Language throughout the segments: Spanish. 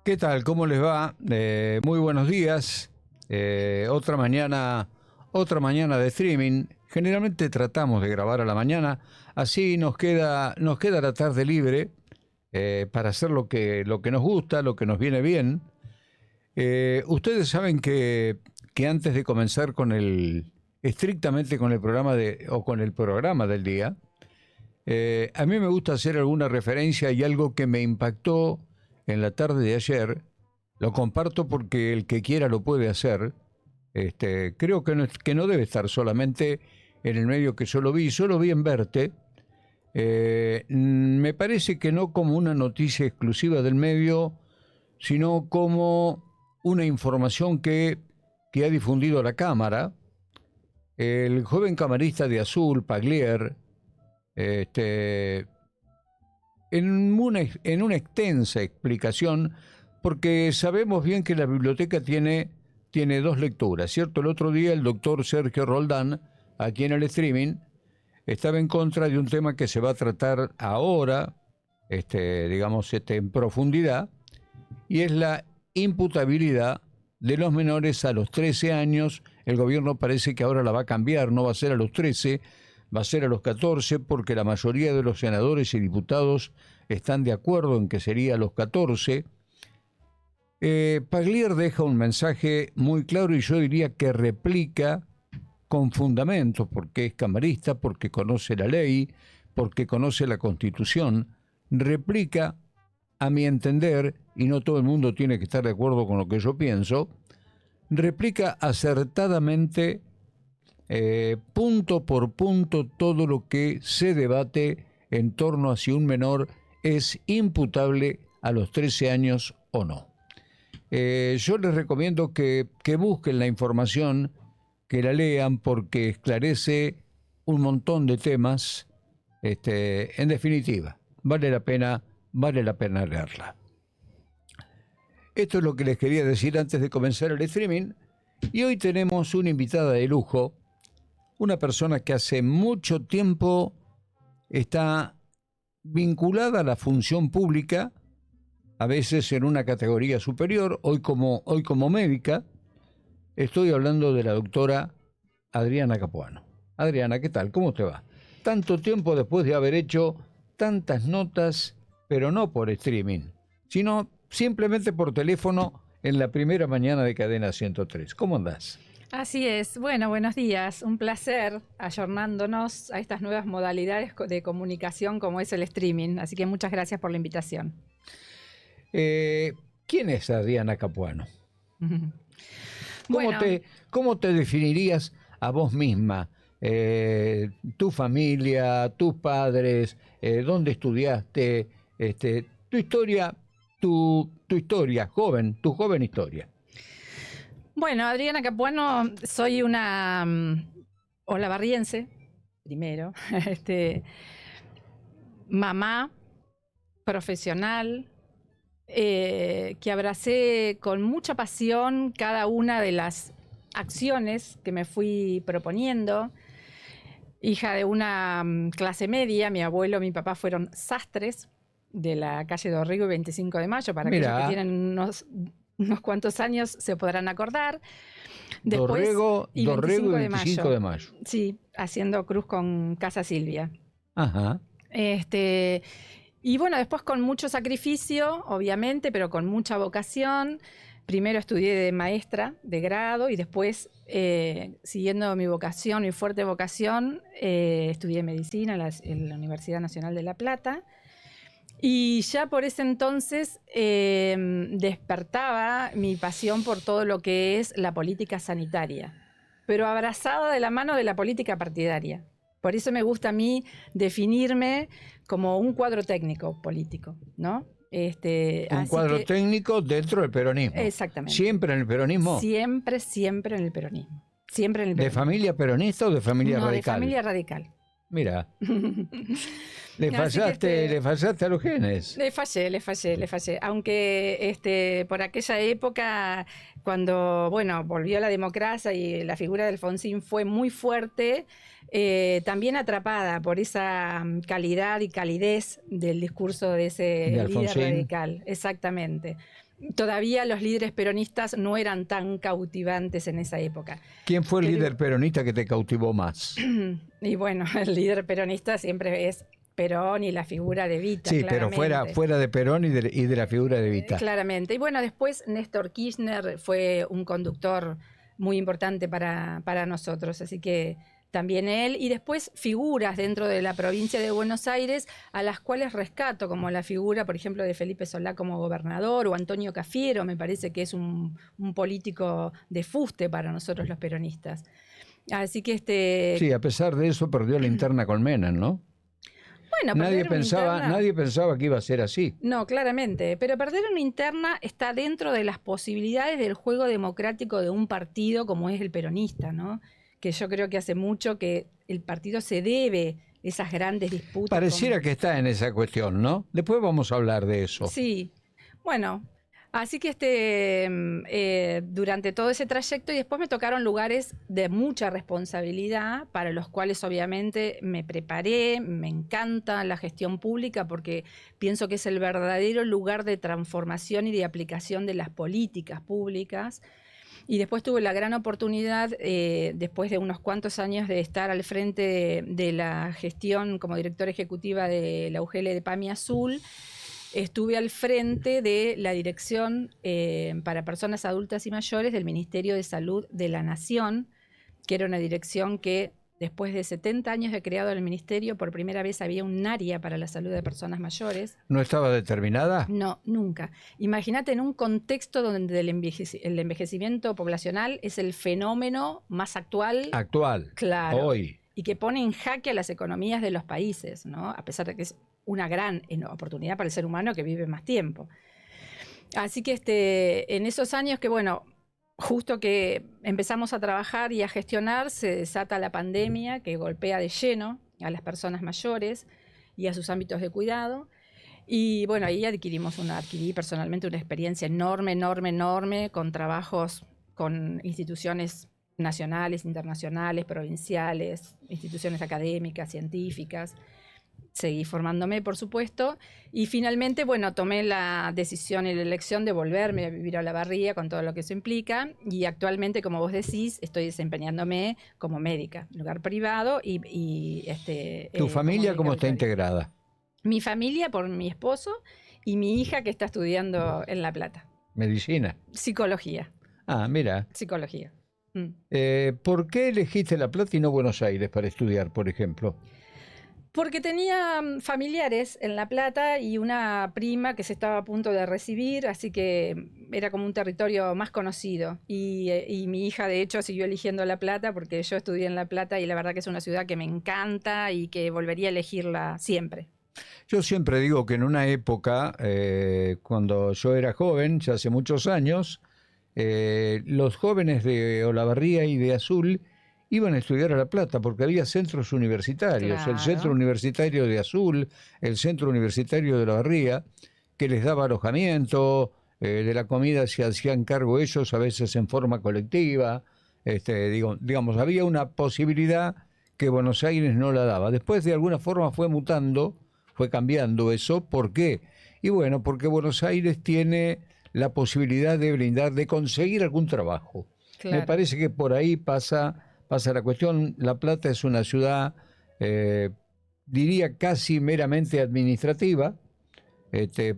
¿Qué tal? ¿Cómo les va? Muy buenos días. Otra mañana de streaming. Generalmente tratamos de grabar a la mañana, así nos queda la tarde libre para hacer lo que nos gusta, lo que nos viene bien. Ustedes saben que antes de comenzar estrictamente con el programa o con el programa del día, a mí me gusta hacer alguna referencia y algo que me impactó en la tarde de ayer. Lo comparto porque el que quiera lo puede hacer. Creo que no debe estar solamente en el medio que solo vi en Verte. Me parece que no como una noticia exclusiva del medio, sino como una información que ha difundido la Cámara. El joven camarista de Azul, Paglier, este, en una extensa explicación, porque sabemos bien que la biblioteca tiene dos lecturas, ¿cierto? El otro día el doctor Sergio Roldán, aquí en el streaming, estaba en contra de un tema que se va a tratar ahora, digamos, en profundidad, y es la imputabilidad de los menores a los 13 años. El gobierno parece que ahora la va a cambiar, no va a ser a los 13, va a ser a los 14, porque la mayoría de los senadores y diputados están de acuerdo en que sería a los 14. Paglier deja un mensaje muy claro y yo diría que replica con fundamentos, porque es camarista, porque conoce la ley, porque conoce la Constitución, replica, a mi entender, y no todo el mundo tiene que estar de acuerdo con lo que yo pienso, replica acertadamente, punto por punto, todo lo que se debate en torno a si un menor es imputable a los 13 años o no. Yo les recomiendo que busquen la información, que la lean, porque esclarece un montón de temas. En definitiva, vale la pena leerla. Esto es lo que les quería decir antes de comenzar el streaming. Y hoy tenemos una invitada de lujo, una persona que hace mucho tiempo está vinculada a la función pública, a veces en una categoría superior, hoy como médica. Estoy hablando de la doctora Adriana Capuano. Adriana, ¿qué tal? ¿Cómo te va? Tanto tiempo después de haber hecho tantas notas, pero no por streaming, sino simplemente por teléfono en la primera mañana de Cadena 103. ¿Cómo andás? Así es. Bueno, buenos días. Un placer ayornándonos a estas nuevas modalidades de comunicación como es el streaming. Así que muchas gracias por la invitación. ¿Quién es Adriana Capuano? Bueno, ¿Cómo te definirías a vos misma? Tu familia, tus padres, dónde estudiaste, tu historia, tu historia, tu joven historia. bueno, Adriana Capuano, soy una olavarriense, primero, mamá, profesional, que abracé con mucha pasión cada una de las acciones que me fui proponiendo. Hija de una clase media, mi abuelo y mi papá fueron sastres de la calle Dorrego y 25 de Mayo, para aquellos que tienen unos cuantos años se podrán acordar. Después, Dorrego y 25 de mayo. Sí, haciendo cruz con Casa Silvia. Ajá. Y bueno, después con mucho sacrificio, obviamente, pero con mucha vocación. Primero estudié de maestra de grado y después, siguiendo mi vocación, mi fuerte vocación, estudié medicina en la Universidad Nacional de La Plata. Y ya por ese entonces despertaba mi pasión por todo lo que es la política sanitaria, pero abrazada de la mano de la política partidaria. Por eso me gusta a mí definirme como un cuadro técnico político, ¿no? Un cuadro técnico dentro del peronismo. Exactamente. ¿Siempre en el peronismo? Siempre en el peronismo. Siempre en el peronismo. ¿De familia peronista o de familia radical? De familia radical. Mira. Le fallaste a los genes. Le fallé. Aunque por aquella época, cuando volvió la democracia y la figura de Alfonsín fue muy fuerte, también atrapada por esa calidad y calidez del discurso de ese líder radical. Exactamente. todavía los líderes peronistas no eran tan cautivantes en esa época. ¿Quién fue el Te líder digo- peronista que te cautivó más? Y bueno, el líder peronista siempre es Perón y la figura de Evita, Sí, pero claramente. fuera de Perón y de la figura de Evita. Claramente. Y bueno, después Néstor Kirchner fue un conductor muy importante para nosotros, así que también él, y después figuras dentro de la provincia de Buenos Aires a las cuales rescato, como la figura, por ejemplo, de Felipe Solá como gobernador, o Antonio Cafiero, me parece que es un político de fuste para nosotros los peronistas. Así que Sí, a pesar de eso perdió la interna con Menem, ¿no? bueno, perder una interna... Nadie pensaba que iba a ser así. No, claramente, pero perder una interna está dentro de las posibilidades del juego democrático de un partido como es el peronista, ¿no? Que yo creo que hace mucho que el partido se debe esas grandes disputas. Pareciera que está en esa cuestión, ¿no? Después vamos a hablar de eso. Sí, bueno, así que durante todo ese trayecto y después me tocaron lugares de mucha responsabilidad para los cuales obviamente me preparé, me encanta la gestión pública porque pienso que es el verdadero lugar de transformación y de aplicación de las políticas públicas. Y después tuve la gran oportunidad, después de unos cuantos años, de estar al frente de la gestión como directora ejecutiva de la UGL de PAMI Azul. Estuve al frente de la dirección para personas adultas y mayores del Ministerio de Salud de la Nación, que era una dirección que después de 70 años de creado el ministerio, por primera vez había un área para la salud de personas mayores. ¿No estaba determinada? No, nunca. Imagínate en un contexto donde el envejecimiento poblacional es el fenómeno más actual. Actual. Claro. Hoy. Y que pone en jaque a las economías de los países, ¿no? A pesar de que es una gran oportunidad para el ser humano que vive más tiempo. Así que en esos años que, bueno, justo que empezamos a trabajar y a gestionar, se desata la pandemia que golpea de lleno a las personas mayores y a sus ámbitos de cuidado. Y bueno, ahí adquirí personalmente una experiencia enorme, con trabajos con instituciones nacionales, internacionales, provinciales, instituciones académicas, científicas. Seguí formándome, por supuesto, y finalmente, bueno, tomé la decisión y la elección de volverme a vivir a Olavarría con todo lo que eso implica, y actualmente, como vos decís, estoy desempeñándome como médica, lugar privado ¿Tu familia cómo está integrada? Mi familia por mi esposo y mi hija que está estudiando en La Plata. Medicina. Psicología. Ah, mira. Psicología. ¿Por qué elegiste La Plata y no Buenos Aires para estudiar, por ejemplo? Porque tenía familiares en La Plata y una prima que se estaba a punto de recibir, así que era como un territorio más conocido. Y mi hija, de hecho, siguió eligiendo La Plata porque yo estudié en La Plata y la verdad que es una ciudad que me encanta y que volvería a elegirla siempre. Yo siempre digo que en una época, cuando yo era joven, ya hace muchos años, los jóvenes de Olavarría y de Azul iban a estudiar a La Plata porque había centros universitarios, Claro. el Centro Universitario de Azul, el Centro Universitario de Olavarría, que les daba alojamiento, de la comida se hacían cargo ellos, a veces en forma colectiva, digamos, había una posibilidad que Buenos Aires no la daba. Después de alguna forma fue mutando, fue cambiando eso. ¿Por qué? Y bueno, porque Buenos Aires tiene la posibilidad de brindar, de conseguir algún trabajo. Claro. Me parece que por ahí pasa la cuestión. La Plata es una ciudad, diría casi meramente administrativa.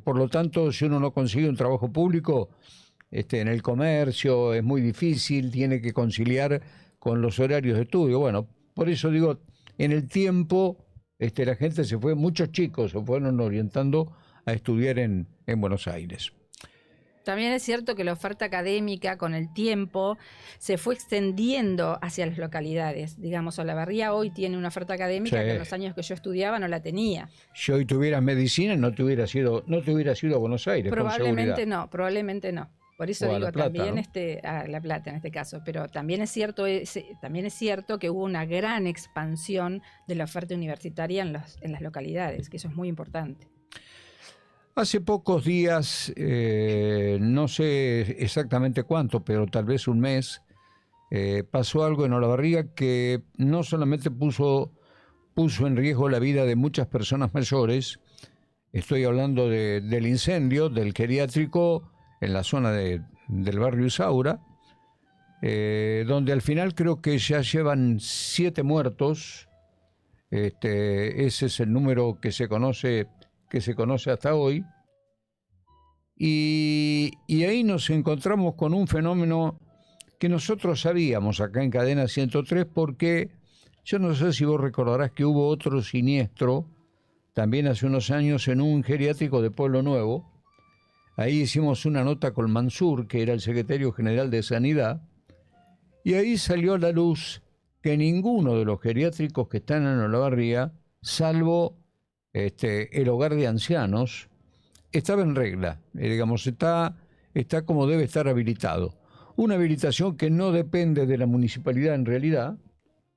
Por lo tanto, si uno no consigue un trabajo público, en el comercio es muy difícil, tiene que conciliar con los horarios de estudio. Bueno, por eso digo, en el tiempo la gente se fue, muchos chicos se fueron orientando a estudiar en Buenos Aires. También es cierto que la oferta académica con el tiempo se fue extendiendo hacia las localidades. Digamos, Olavarría hoy tiene una oferta académica Sí. que en los años que yo estudiaba no la tenía. Si hoy tuvieras medicina, no te hubieras ido a Buenos Aires, con seguridad. Probablemente no. Por eso O a digo, La Plata, también ¿no? a La Plata en este caso, pero también es cierto que hubo una gran expansión de la oferta universitaria en las localidades, que eso es muy importante. Hace pocos días, no sé exactamente cuánto, pero tal vez un mes, pasó algo en Olavarría que no solamente puso en riesgo la vida de muchas personas mayores. Estoy hablando del incendio del geriátrico en la zona del barrio Isaura, donde al final creo que ya llevan 7 muertos. Ese es el número que se conoce hasta hoy. Y ahí nos encontramos con un fenómeno que nosotros sabíamos acá en Cadena 103, porque yo no sé si vos recordarás que hubo otro siniestro también hace unos años en un geriátrico de Pueblo Nuevo. Ahí hicimos una nota con Mansur, que era el secretario general de Sanidad, y ahí salió a la luz que ninguno de los geriátricos que están en Olavarría, salvo el hogar de ancianos, estaba en regla, digamos, está como debe estar habilitado. Una habilitación que no depende de la municipalidad en realidad,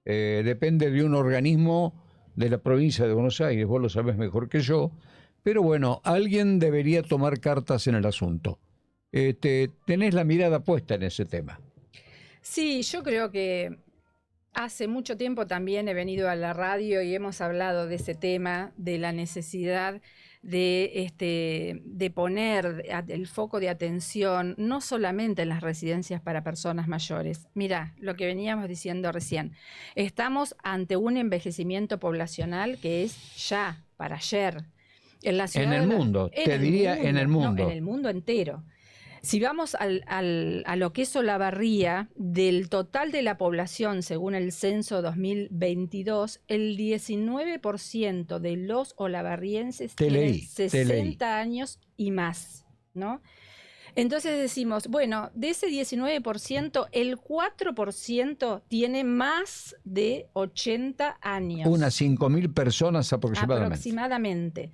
depende de un organismo de la provincia de Buenos Aires, vos lo sabés mejor que yo, pero bueno, alguien debería tomar cartas en el asunto. Tenés la mirada puesta en ese tema. Sí, yo creo que hace mucho tiempo también he venido a la radio y hemos hablado de ese tema, de la necesidad de poner el foco de atención no solamente en las residencias para personas mayores. Mirá, lo que veníamos diciendo recién, estamos ante un envejecimiento poblacional que es ya para ayer. En la ciudad en el mundo, te diría en el mundo. No, en el mundo entero. Si vamos a lo que es Olavarría, del total de la población, según el censo 2022, el 19% de los olavarrienses tienen 60 años y más, ¿no? Entonces decimos, bueno, de ese 19%, el 4% tiene más de 80 años. Unas 5.000 personas aproximadamente.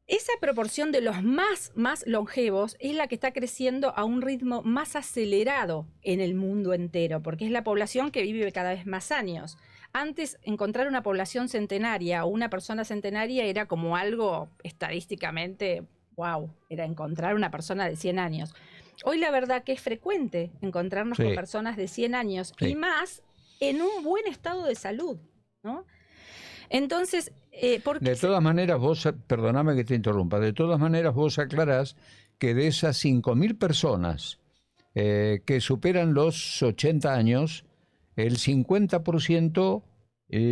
Esa proporción de los más longevos es la que está creciendo a un ritmo más acelerado en el mundo entero, porque es la población que vive cada vez más años. Antes, encontrar una población centenaria o una persona centenaria era como algo estadísticamente, wow, era encontrar una persona de 100 años. Hoy la verdad que es frecuente encontrarnos con personas de 100 años y más en un buen estado de salud, ¿no? Entonces, de todas maneras, vos, perdóname que te interrumpa, de todas maneras vos aclarás que de esas 5.000 personas que superan los 80 años, el 50%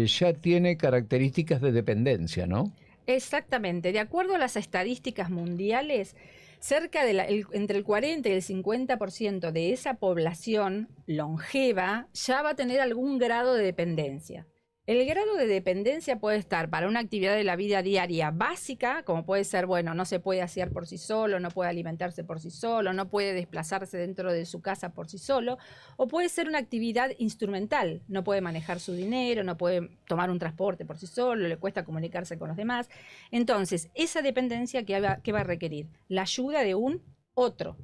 ya tiene características de dependencia, ¿no? Exactamente. De acuerdo a las estadísticas mundiales, cerca de entre el 40 y el 50% de esa población longeva ya va a tener algún grado de dependencia. El grado de dependencia puede estar para una actividad de la vida diaria básica, como puede ser, bueno, no se puede asear por sí solo, no puede alimentarse por sí solo, no puede desplazarse dentro de su casa por sí solo, o puede ser una actividad instrumental, no puede manejar su dinero, no puede tomar un transporte por sí solo, le cuesta comunicarse con los demás. Entonces, esa dependencia, ¿qué va a requerir? La ayuda de un otro.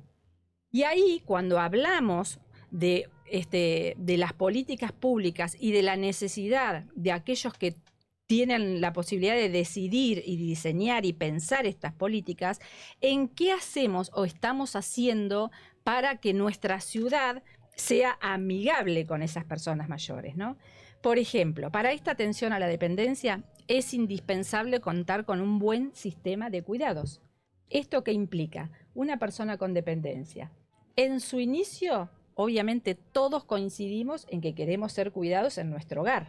Y ahí, cuando hablamos de las políticas públicas y de la necesidad de aquellos que tienen la posibilidad de decidir y diseñar y pensar estas políticas, en qué hacemos o estamos haciendo para que nuestra ciudad sea amigable con esas personas mayores, ¿no? Por ejemplo, para esta atención a la dependencia es indispensable contar con un buen sistema de cuidados. ¿Esto qué implica? Una persona con dependencia. En su inicio, obviamente todos coincidimos en que queremos ser cuidados en nuestro hogar.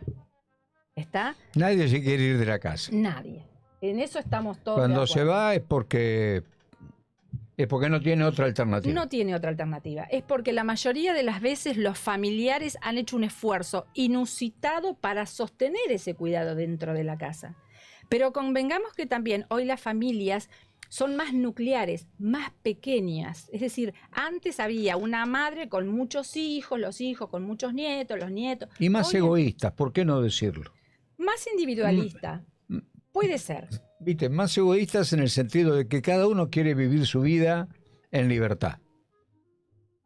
¿Está? Nadie se quiere ir de la casa. Nadie. En eso estamos todos. Cuando se va es porque no tiene otra alternativa. No tiene otra alternativa. Es porque la mayoría de las veces los familiares han hecho un esfuerzo inusitado para sostener ese cuidado dentro de la casa. Pero convengamos que también hoy las familias son más nucleares, más pequeñas. Es decir, antes había una madre con muchos hijos, los hijos con muchos nietos, los nietos. Y más egoístas, ¿por qué no decirlo? Más individualista. Puede ser. Viste, más egoístas en el sentido de que cada uno quiere vivir su vida en libertad.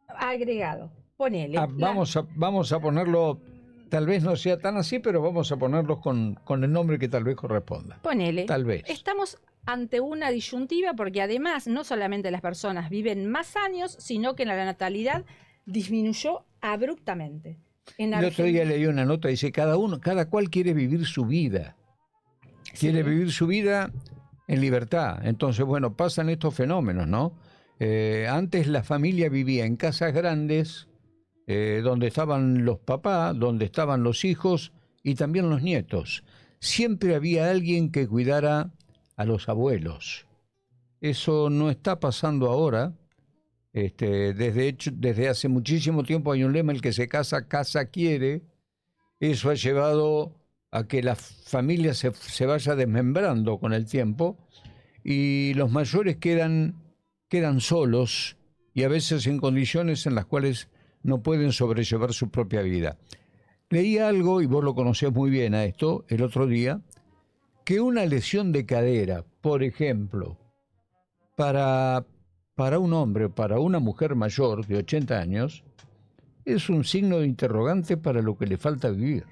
Agregado, ponele. Vamos a ponerlo, tal vez no sea tan así, pero vamos a ponerlos con el nombre que tal vez corresponda. Ponele. Tal vez. Estamos ante una disyuntiva porque además no solamente las personas viven más años, sino que la natalidad disminuyó abruptamente. El otro día leí una nota, dice, cada cual quiere vivir su vida. Quiere vivir su vida en libertad. Entonces, bueno, pasan estos fenómenos, ¿no? Antes la familia vivía en casas grandes, donde estaban los papás, donde estaban los hijos y también los nietos. Siempre había alguien que cuidara a los abuelos. Eso no está pasando ahora. Desde hace muchísimo tiempo hay un lema: el que se casa, casa quiere. Eso ha llevado a que la familia se vaya desmembrando con el tiempo y los mayores quedan solos y a veces en condiciones en las cuales no pueden sobrellevar su propia vida. Leí algo, y vos lo conocés muy bien a esto, el otro día, que una lesión de cadera, por ejemplo, para un hombre o para una mujer mayor de 80 años, es un signo de interrogante para lo que le falta vivir.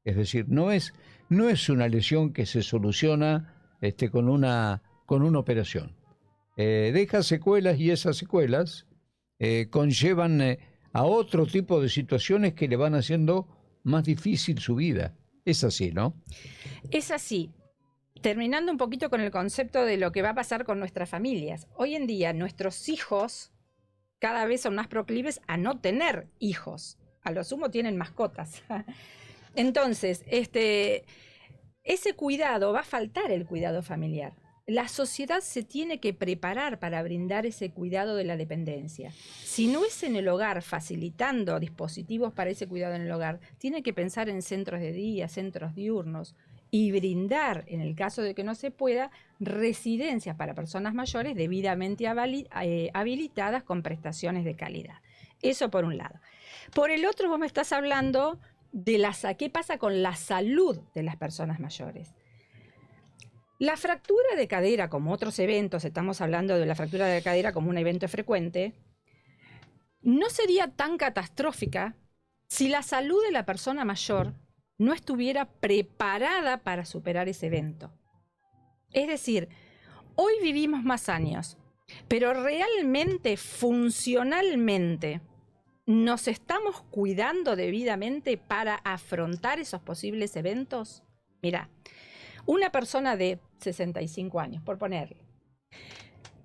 Es decir, no es una lesión que se soluciona con una operación. Deja secuelas y esas secuelas conllevan a otro tipo de situaciones que le van haciendo más difícil su vida. Es así, ¿no? Es así. Terminando un poquito con el concepto de lo que va a pasar con nuestras familias. Hoy en día nuestros hijos cada vez son más proclives a no tener hijos. A lo sumo tienen mascotas. Entonces, ese cuidado, va a faltar el cuidado familiar. La sociedad se tiene que preparar para brindar ese cuidado de la dependencia. Si no es en el hogar, facilitando dispositivos para ese cuidado en el hogar, tiene que pensar en centros de día, centros diurnos, y brindar, en el caso de que no se pueda, residencias para personas mayores debidamente habilitadas con prestaciones de calidad. Eso por un lado. Por el otro, vos me estás hablando de qué pasa con la salud de las personas mayores. La fractura de cadera, como otros eventos, estamos hablando de la fractura de cadera como un evento frecuente, no sería tan catastrófica si la salud de la persona mayor no estuviera preparada para superar ese evento. Es decir, hoy vivimos más años, pero realmente, funcionalmente, ¿nos estamos cuidando debidamente para afrontar esos posibles eventos? Mira, una persona de 65 años, por ponerle,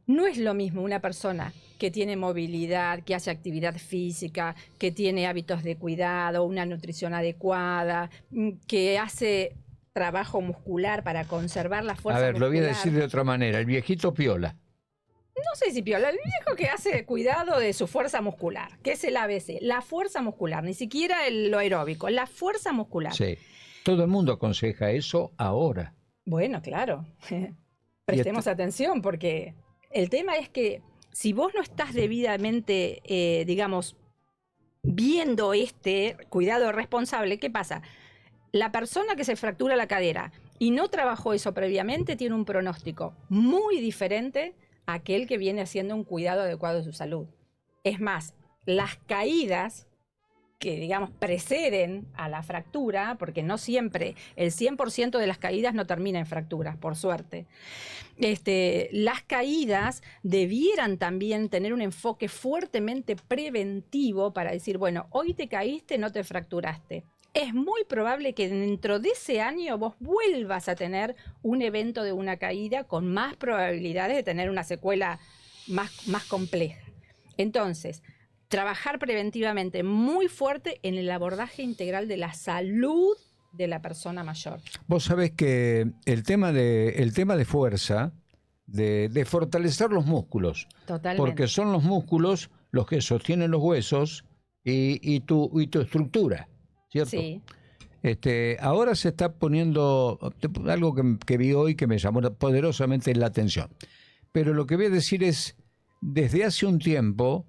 no es lo mismo una persona que tiene movilidad, que hace actividad física, que tiene hábitos de cuidado, una nutrición adecuada, que hace trabajo muscular para conservar la fuerza muscular. A ver, lo voy a decir de otra manera: el viejito piola. No sé si piola, el viejo que hace cuidado de su fuerza muscular, que es el ABC, la fuerza muscular, ni siquiera lo aeróbico, la fuerza muscular. Sí, todo el mundo aconseja eso ahora. Bueno, claro, prestemos atención, porque el tema es que si vos no estás debidamente, viendo este cuidado responsable, ¿qué pasa? La persona que se fractura la cadera y no trabajó eso previamente tiene un pronóstico muy diferente a aquel que viene haciendo un cuidado adecuado de su salud. Es más, las caídas que, preceden a la fractura, porque no siempre, el 100% de las caídas no termina en fracturas, por suerte. Las caídas debieran también tener un enfoque fuertemente preventivo para decir, bueno, hoy te caíste, no te fracturaste. Es muy probable que dentro de ese año vos vuelvas a tener un evento de una caída con más probabilidades de tener una secuela más compleja. Entonces, trabajar preventivamente muy fuerte en el abordaje integral de la salud de la persona mayor. Vos sabés que el tema de fuerza, de fortalecer los músculos, totalmente, porque son los músculos los que sostienen los huesos y tu estructura, ¿cierto? Sí. Ahora se está poniendo algo que vi hoy que me llamó poderosamente la atención. Pero lo que voy a decir es, desde hace un tiempo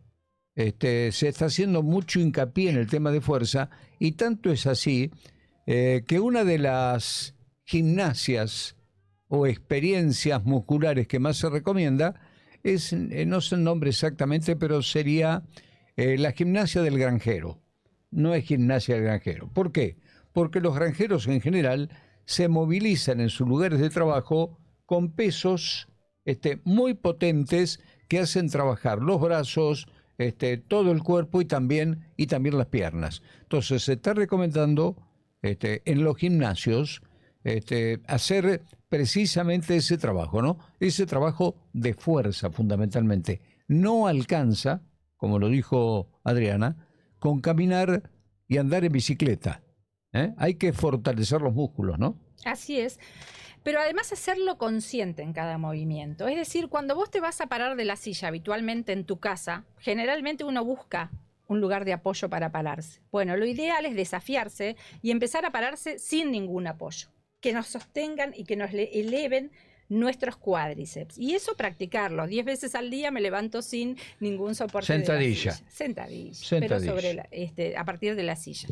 se está haciendo mucho hincapié en el tema de fuerza, y tanto es así que una de las gimnasias o experiencias musculares que más se recomienda es, no sé el nombre exactamente, pero sería la gimnasia del granjero. No es gimnasia del granjero. ¿Por qué? Porque los granjeros en general se movilizan en sus lugares de trabajo con pesos muy potentes que hacen trabajar los brazos, todo el cuerpo y también las piernas. Entonces se está recomendando en los gimnasios hacer precisamente ese trabajo, ¿no? Ese trabajo de fuerza, fundamentalmente, no alcanza, como lo dijo Adriana, con caminar y andar en bicicleta. Hay que fortalecer los músculos, ¿no? Así es. Pero además hacerlo consciente en cada movimiento. Es decir, cuando vos te vas a parar de la silla habitualmente en tu casa, generalmente uno busca un lugar de apoyo para pararse. Bueno, lo ideal es desafiarse y empezar a pararse sin ningún apoyo, que nos sostengan y que nos eleven nuestros cuádriceps. Y eso practicarlo. 10 veces al día me levanto sin ningún soporte. Sentadilla. De la silla. Sentadilla. Pero Sentadilla. a partir de la silla.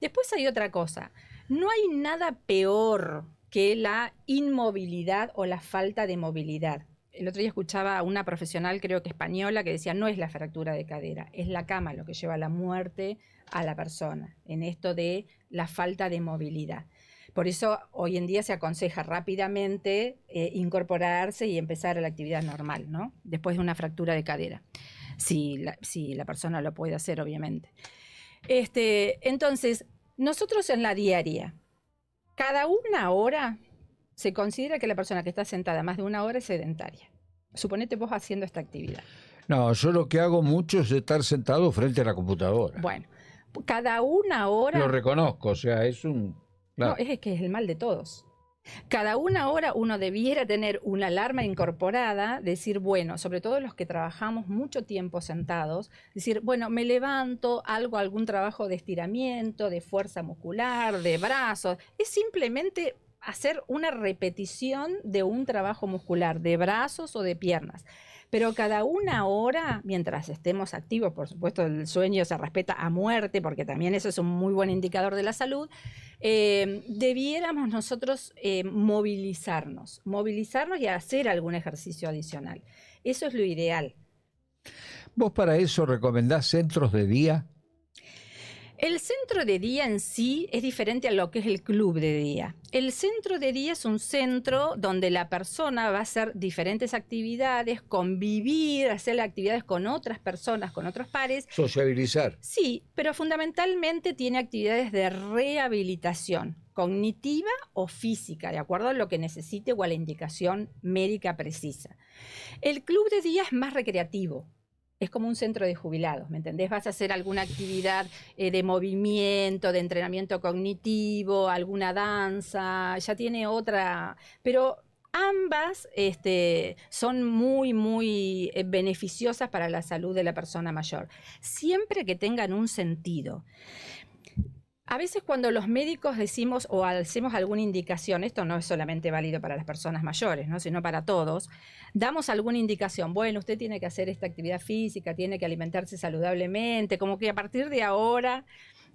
Después hay otra cosa. No hay nada peor que la inmovilidad o la falta de movilidad. El otro día escuchaba a una profesional, creo que española, que decía, no es la fractura de cadera, es la cama lo que lleva a la muerte a la persona, en esto de la falta de movilidad. Por eso hoy en día se aconseja rápidamente incorporarse y empezar a la actividad normal, ¿no? Después de una fractura de cadera, si la persona lo puede hacer, obviamente. Entonces, nosotros en la diaria, cada una hora se considera que la persona que está sentada más de una hora es sedentaria. Suponete vos haciendo esta actividad. No, yo lo que hago mucho es estar sentado frente a la computadora. Bueno, cada una hora... Lo reconozco, o sea, es un... Claro. No, es que es el mal de todos. Cada una hora uno debiera tener una alarma incorporada, decir, bueno, sobre todo los que trabajamos mucho tiempo sentados, decir, bueno, me levanto, hago algún trabajo de estiramiento, de fuerza muscular, de brazos. Es simplemente hacer una repetición de un trabajo muscular, de brazos o de piernas. Pero cada una hora, mientras estemos activos, por supuesto el sueño se respeta a muerte, porque también eso es un muy buen indicador de la salud, debiéramos nosotros movilizarnos y hacer algún ejercicio adicional. Eso es lo ideal. ¿Vos para eso recomendás centros de día? El centro de día en sí es diferente a lo que es el club de día. El centro de día es un centro donde la persona va a hacer diferentes actividades, convivir, hacer actividades con otras personas, con otros pares. Sociabilizar. Sí, pero fundamentalmente tiene actividades de rehabilitación cognitiva o física, de acuerdo a lo que necesite o a la indicación médica precisa. El club de día es más recreativo. Es como un centro de jubilados, ¿me entendés? Vas a hacer alguna actividad de movimiento, de entrenamiento cognitivo, alguna danza, ya tiene otra, pero ambas son muy, muy beneficiosas para la salud de la persona mayor, siempre que tengan un sentido. A veces cuando los médicos decimos o hacemos alguna indicación, esto no es solamente válido para las personas mayores, ¿no?, sino para todos, damos alguna indicación, bueno, usted tiene que hacer esta actividad física, tiene que alimentarse saludablemente, como que a partir de ahora,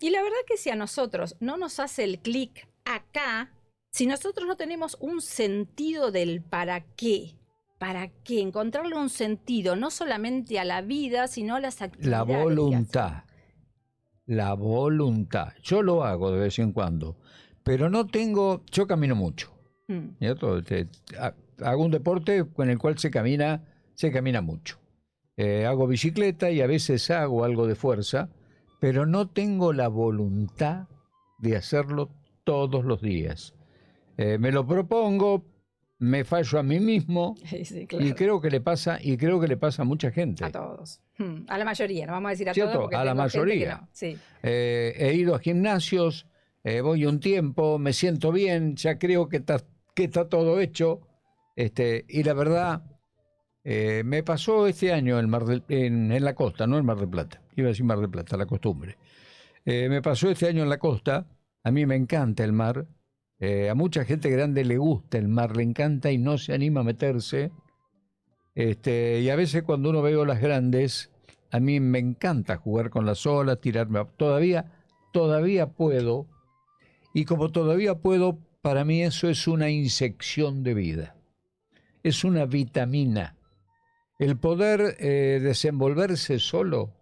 y la verdad que si a nosotros no nos hace el clic acá, si nosotros no tenemos un sentido del para qué, encontrarle un sentido, no solamente a la vida, sino a las actividades. La voluntad. La voluntad. Yo lo hago de vez en cuando, pero no tengo... Yo camino mucho. Hago un deporte con el cual se camina mucho. Hago bicicleta y a veces hago algo de fuerza, pero no tengo la voluntad de hacerlo todos los días. Me lo propongo, me fallo a mí mismo. Sí, claro. y creo que le pasa a mucha gente. A todos. A la mayoría, no vamos a decir a ¿Cierto? todos porque a la mayoría. no. Sí. He ido a gimnasios, voy un tiempo, me siento bien, ya creo que está todo hecho. Y la verdad, me pasó este año en la costa, no en Mar del Plata. Iba a decir Mar del Plata, la costumbre. Me pasó este año en la costa. A mí me encanta el mar. A mucha gente grande le gusta el mar, le encanta y no se anima a meterse. Y a veces cuando uno ve olas grandes, a mí me encanta jugar con las olas, tirarme. Todavía puedo. Y como todavía puedo, para mí eso es una inyección de vida. Es una vitamina. El poder desenvolverse solo.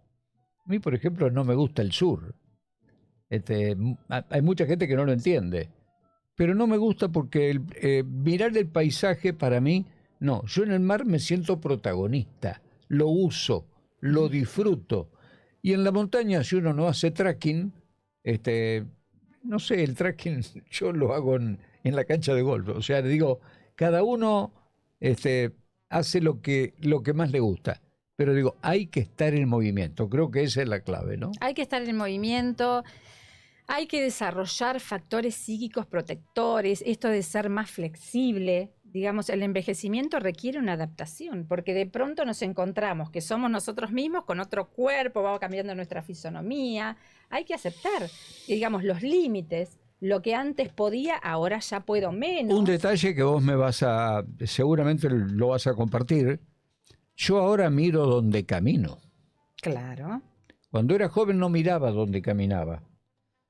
A mí, por ejemplo, no me gusta el sur. Hay mucha gente que no lo entiende. Pero no me gusta porque mirar el paisaje para mí, no. Yo en el mar me siento protagonista. Lo uso, lo disfruto. Y en la montaña, si uno no hace trekking, no sé, el trekking yo lo hago en la cancha de golf. O sea, digo, cada uno hace lo que más le gusta. pero digo, hay que estar en movimiento. Creo que esa es la clave, ¿no? Hay que estar en movimiento, hay que desarrollar factores psíquicos protectores, esto de ser más flexible. Digamos, el envejecimiento requiere una adaptación, porque de pronto nos encontramos que somos nosotros mismos con otro cuerpo, va cambiando nuestra fisonomía. Hay que aceptar, digamos, los límites. Lo que antes podía, ahora ya puedo menos. Un detalle que vos seguramente lo vas a compartir. Yo ahora miro donde camino. Claro. Cuando era joven no miraba donde caminaba.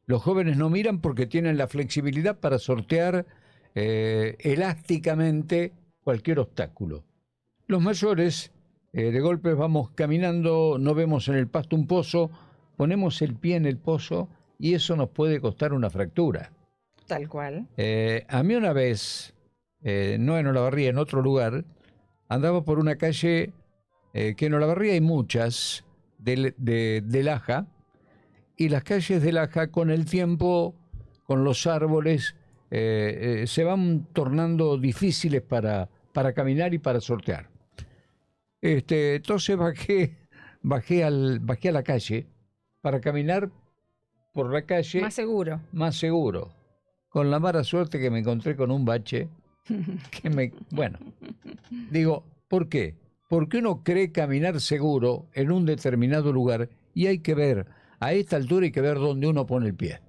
Los jóvenes no miran porque tienen la flexibilidad para sortear elásticamente cualquier obstáculo. Los mayores, de golpe vamos caminando, no vemos en el pasto un pozo, ponemos el pie en el pozo y eso nos puede costar una fractura. Tal cual. A mí una vez, no en Olavarría, en otro lugar, andaba por una calle que en Olavarría hay muchas de Laja, y las calles de Laja con el tiempo, con los árboles, se van tornando difíciles para caminar y para sortear. Entonces bajé a la calle para caminar por la calle Más seguro. más seguro, con la mala suerte que me encontré con un bache bueno, digo, ¿por qué? Porque uno cree caminar seguro en un determinado lugar y hay que ver, a esta altura hay que ver dónde uno pone el pie.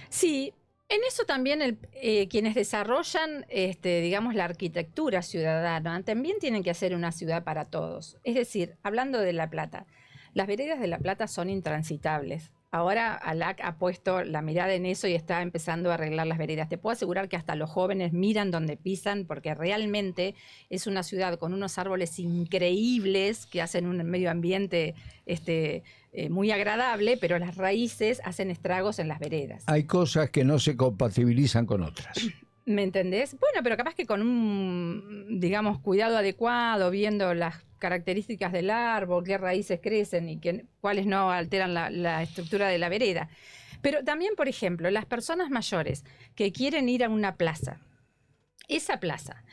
Sí, en eso también quienes desarrollan, digamos, la arquitectura ciudadana, también tienen que hacer una ciudad para todos. Es decir, hablando de La Plata, las veredas de La Plata son intransitables. Ahora ALAC ha puesto la mirada en eso y está empezando a arreglar las veredas. Te puedo asegurar que hasta los jóvenes miran donde pisan porque realmente es una ciudad con unos árboles increíbles que hacen un medio ambiente muy agradable, pero las raíces hacen estragos en las veredas. Hay cosas que no se compatibilizan con otras. ¿Me entendés? Bueno, pero capaz que con un, digamos, cuidado adecuado, viendo las características del árbol, qué raíces crecen y cuáles no alteran la estructura de la vereda. Pero también, por ejemplo, las personas mayores que quieren ir a una plaza, esa plaza,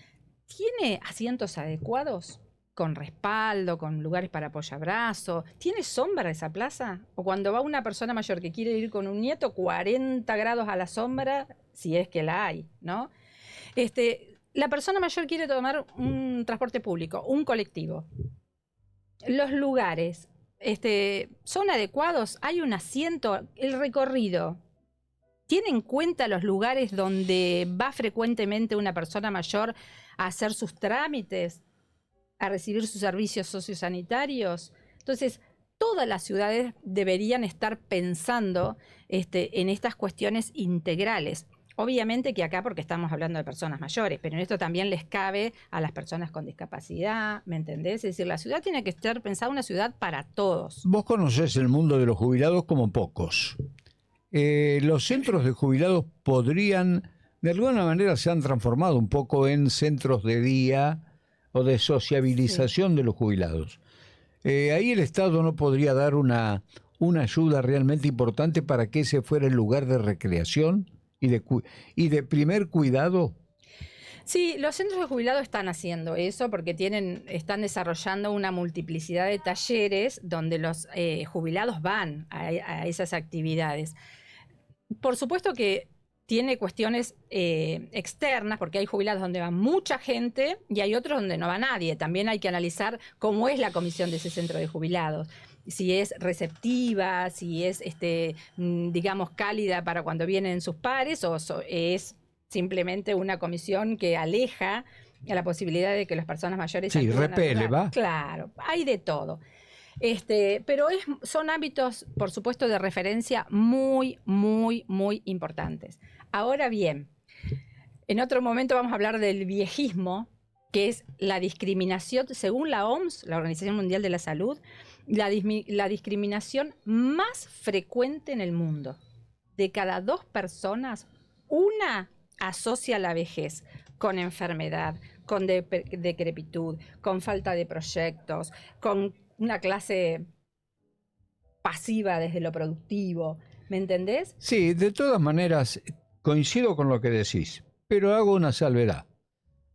¿tiene asientos adecuados? Con respaldo, con lugares para apoyabrazos. ¿Tiene sombra esa plaza? O cuando va una persona mayor que quiere ir con un nieto, 40 grados a la sombra, si es que la hay, ¿no? La persona mayor quiere tomar un transporte público, un colectivo. Los lugares son adecuados, hay un asiento, el recorrido. ¿Tiene en cuenta los lugares donde va frecuentemente una persona mayor a hacer sus trámites, a recibir sus servicios sociosanitarios? Entonces, todas las ciudades deberían estar pensando en estas cuestiones integrales. Obviamente que acá porque estamos hablando de personas mayores, pero en esto también les cabe a las personas con discapacidad, ¿me entendés? Es decir, la ciudad tiene que estar pensada una ciudad para todos. Vos conocés el mundo de los jubilados como pocos. Los centros de jubilados podrían, de alguna manera se han transformado un poco en centros de día o de sociabilización de los jubilados. Ahí el Estado no podría dar una ayuda realmente importante para que ese fuera el lugar de recreación y de primer cuidado. Sí, los centros de jubilados están haciendo eso porque están desarrollando una multiplicidad de talleres donde los jubilados van a esas actividades. Por supuesto que tiene cuestiones externas, porque hay jubilados donde va mucha gente y hay otros donde no va nadie. También hay que analizar cómo es la comisión de ese centro de jubilados. Si es receptiva, si es, digamos, cálida para cuando vienen sus pares, o es simplemente una comisión que aleja a la posibilidad de que las personas mayores... Sí, repele, ¿va? Claro, hay de todo. Pero son ámbitos, por supuesto, de referencia muy, muy, muy importantes. Ahora bien, en otro momento vamos a hablar del viejismo, que es la discriminación, según la OMS, la Organización Mundial de la Salud, la discriminación más frecuente en el mundo. De cada 2 personas, una asocia la vejez con enfermedad, con decrepitud, con falta de proyectos, con una clase pasiva desde lo productivo. ¿Me entendés? Sí, de todas maneras, coincido con lo que decís, pero hago una salvedad.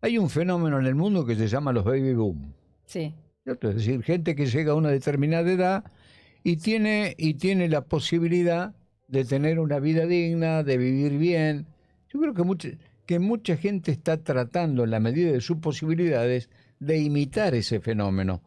Hay un fenómeno en el mundo que se llama los baby boom. Sí. ¿cierto? Es decir, gente que llega a una determinada edad y tiene la posibilidad de tener una vida digna, de vivir bien. Yo creo que mucha gente está tratando, en la medida de sus posibilidades, de imitar ese fenómeno.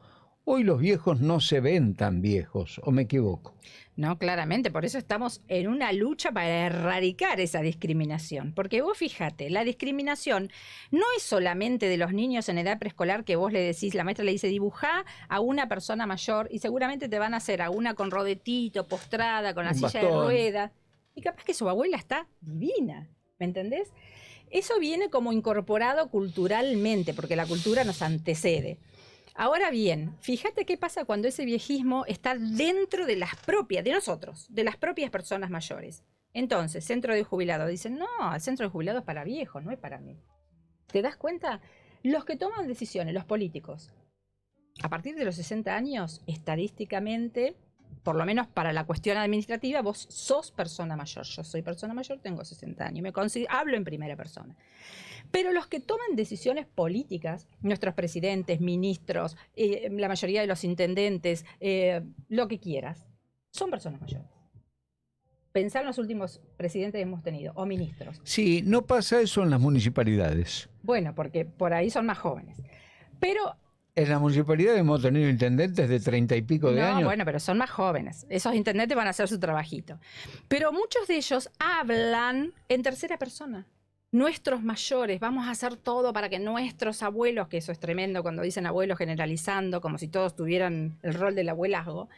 Hoy los viejos no se ven tan viejos, ¿o me equivoco? No, claramente, por eso estamos en una lucha para erradicar esa discriminación. Porque vos fíjate, la discriminación no es solamente de los niños en edad preescolar que vos le decís, la maestra le dice, dibujá a una persona mayor y seguramente te van a hacer a una con rodetito, postrada, con la Un silla de bastón. ruedas. Y capaz que su abuela está divina, ¿me entendés? Eso viene como incorporado culturalmente, porque la cultura nos antecede. Ahora bien, fíjate qué pasa cuando ese viejismo está dentro de las propias, de nosotros, de las propias personas mayores. Entonces, centro de jubilados, dicen, no, el centro de jubilados es para viejos, no es para mí. ¿Te das cuenta? Los que toman decisiones, los políticos, a partir de los 60 años, estadísticamente, por lo menos para la cuestión administrativa, vos sos persona mayor. Yo soy persona mayor, tengo 60 años, hablo en primera persona. Pero los que toman decisiones políticas, nuestros presidentes, ministros, la mayoría de los intendentes, lo que quieras, son personas mayores. Pensá en los últimos presidentes que hemos tenido, o ministros. Sí, no pasa eso en las municipalidades. Bueno, porque por ahí son más jóvenes. Pero En las municipalidades hemos tenido intendentes de 30 y pico de años. bueno, pero son más jóvenes. Esos intendentes van a hacer su trabajito. Pero muchos de ellos hablan en tercera persona. Nuestros mayores, vamos a hacer todo para que nuestros abuelos, que eso es tremendo cuando dicen abuelos generalizando, como si todos tuvieran el rol del abuelazgo,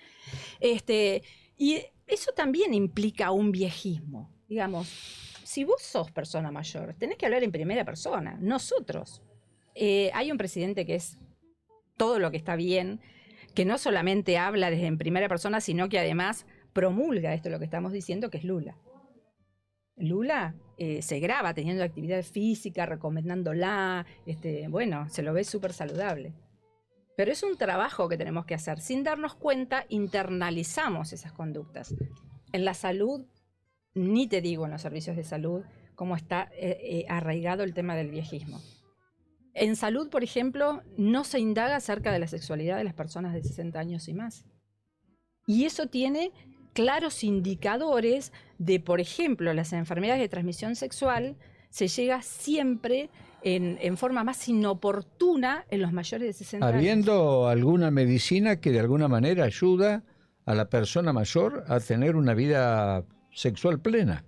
y eso también implica un viejismo. Digamos, si vos sos persona mayor, tenés que hablar en primera persona, nosotros. Hay un presidente que es todo lo que está bien, que no solamente habla desde en primera persona, sino que además promulga esto lo que estamos diciendo, que es Lula. Lula se graba teniendo actividad física, recomendándola, bueno, se lo ve súper saludable. Pero es un trabajo que tenemos que hacer. Sin darnos cuenta, internalizamos esas conductas. En la salud, ni te digo en los servicios de salud, cómo está arraigado el tema del viejismo. En salud, por ejemplo, no se indaga acerca de la sexualidad de las personas de 60 años y más. Y eso tiene claros indicadores de, por ejemplo, las enfermedades de transmisión sexual, se llega siempre en forma más inoportuna en los mayores de 60 años. Habiendo alguna medicina que de alguna manera ayuda a la persona mayor a tener una vida sexual plena.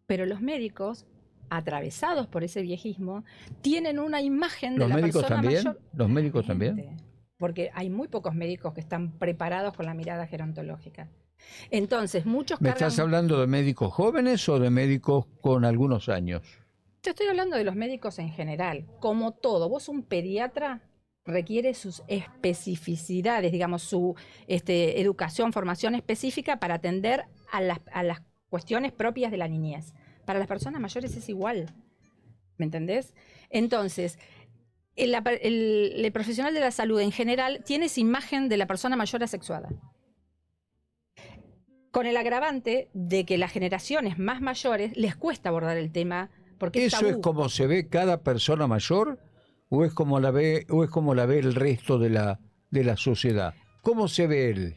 Pero los médicos, atravesados por ese viejismo, tienen una imagen de la persona mayor. ¿Los médicos también? Porque hay muy pocos médicos que están preparados con la mirada gerontológica. Entonces, muchos ¿Me cargan... estás hablando de médicos jóvenes o de médicos con algunos años? Te estoy hablando de los médicos en general. Como todo, vos un pediatra requiere sus especificidades, digamos, su educación, formación específica para atender a las cuestiones propias de la niñez. Para las personas mayores es igual, ¿me entendés? Entonces, el profesional de la salud en general tiene esa imagen de la persona mayor asexuada. Con el agravante de que las generaciones más mayores les cuesta abordar el tema porque es tabú. ¿Eso es como se ve cada persona mayor o es como la ve el resto de la sociedad? ¿Cómo se ve él?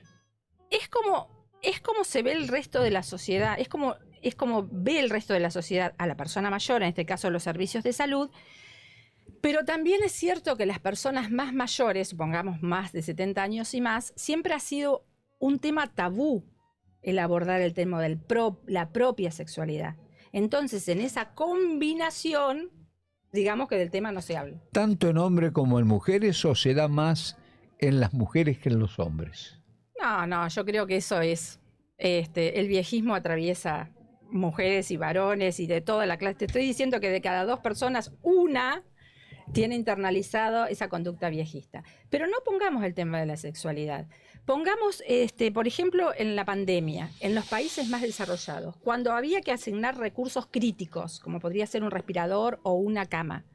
Es como se ve el resto de la sociedad, es como ve el resto de la sociedad a la persona mayor, en este caso los servicios de salud. Pero también es cierto que las personas más mayores, supongamos más de 70 años y más, siempre ha sido un tema tabú el abordar el tema de la propia sexualidad. Entonces, en esa combinación, digamos que del tema no se habla. ¿Tanto en hombres como en mujeres o se da más en las mujeres que en los hombres? No, yo creo que eso es, el viejismo atraviesa mujeres y varones y de toda la clase. Te estoy diciendo que de cada 2 personas, una tiene internalizado esa conducta viejista. Pero no pongamos el tema de la sexualidad. Pongamos, por ejemplo, en la pandemia, en los países más desarrollados, cuando había que asignar recursos críticos, como podría ser un respirador o una cama.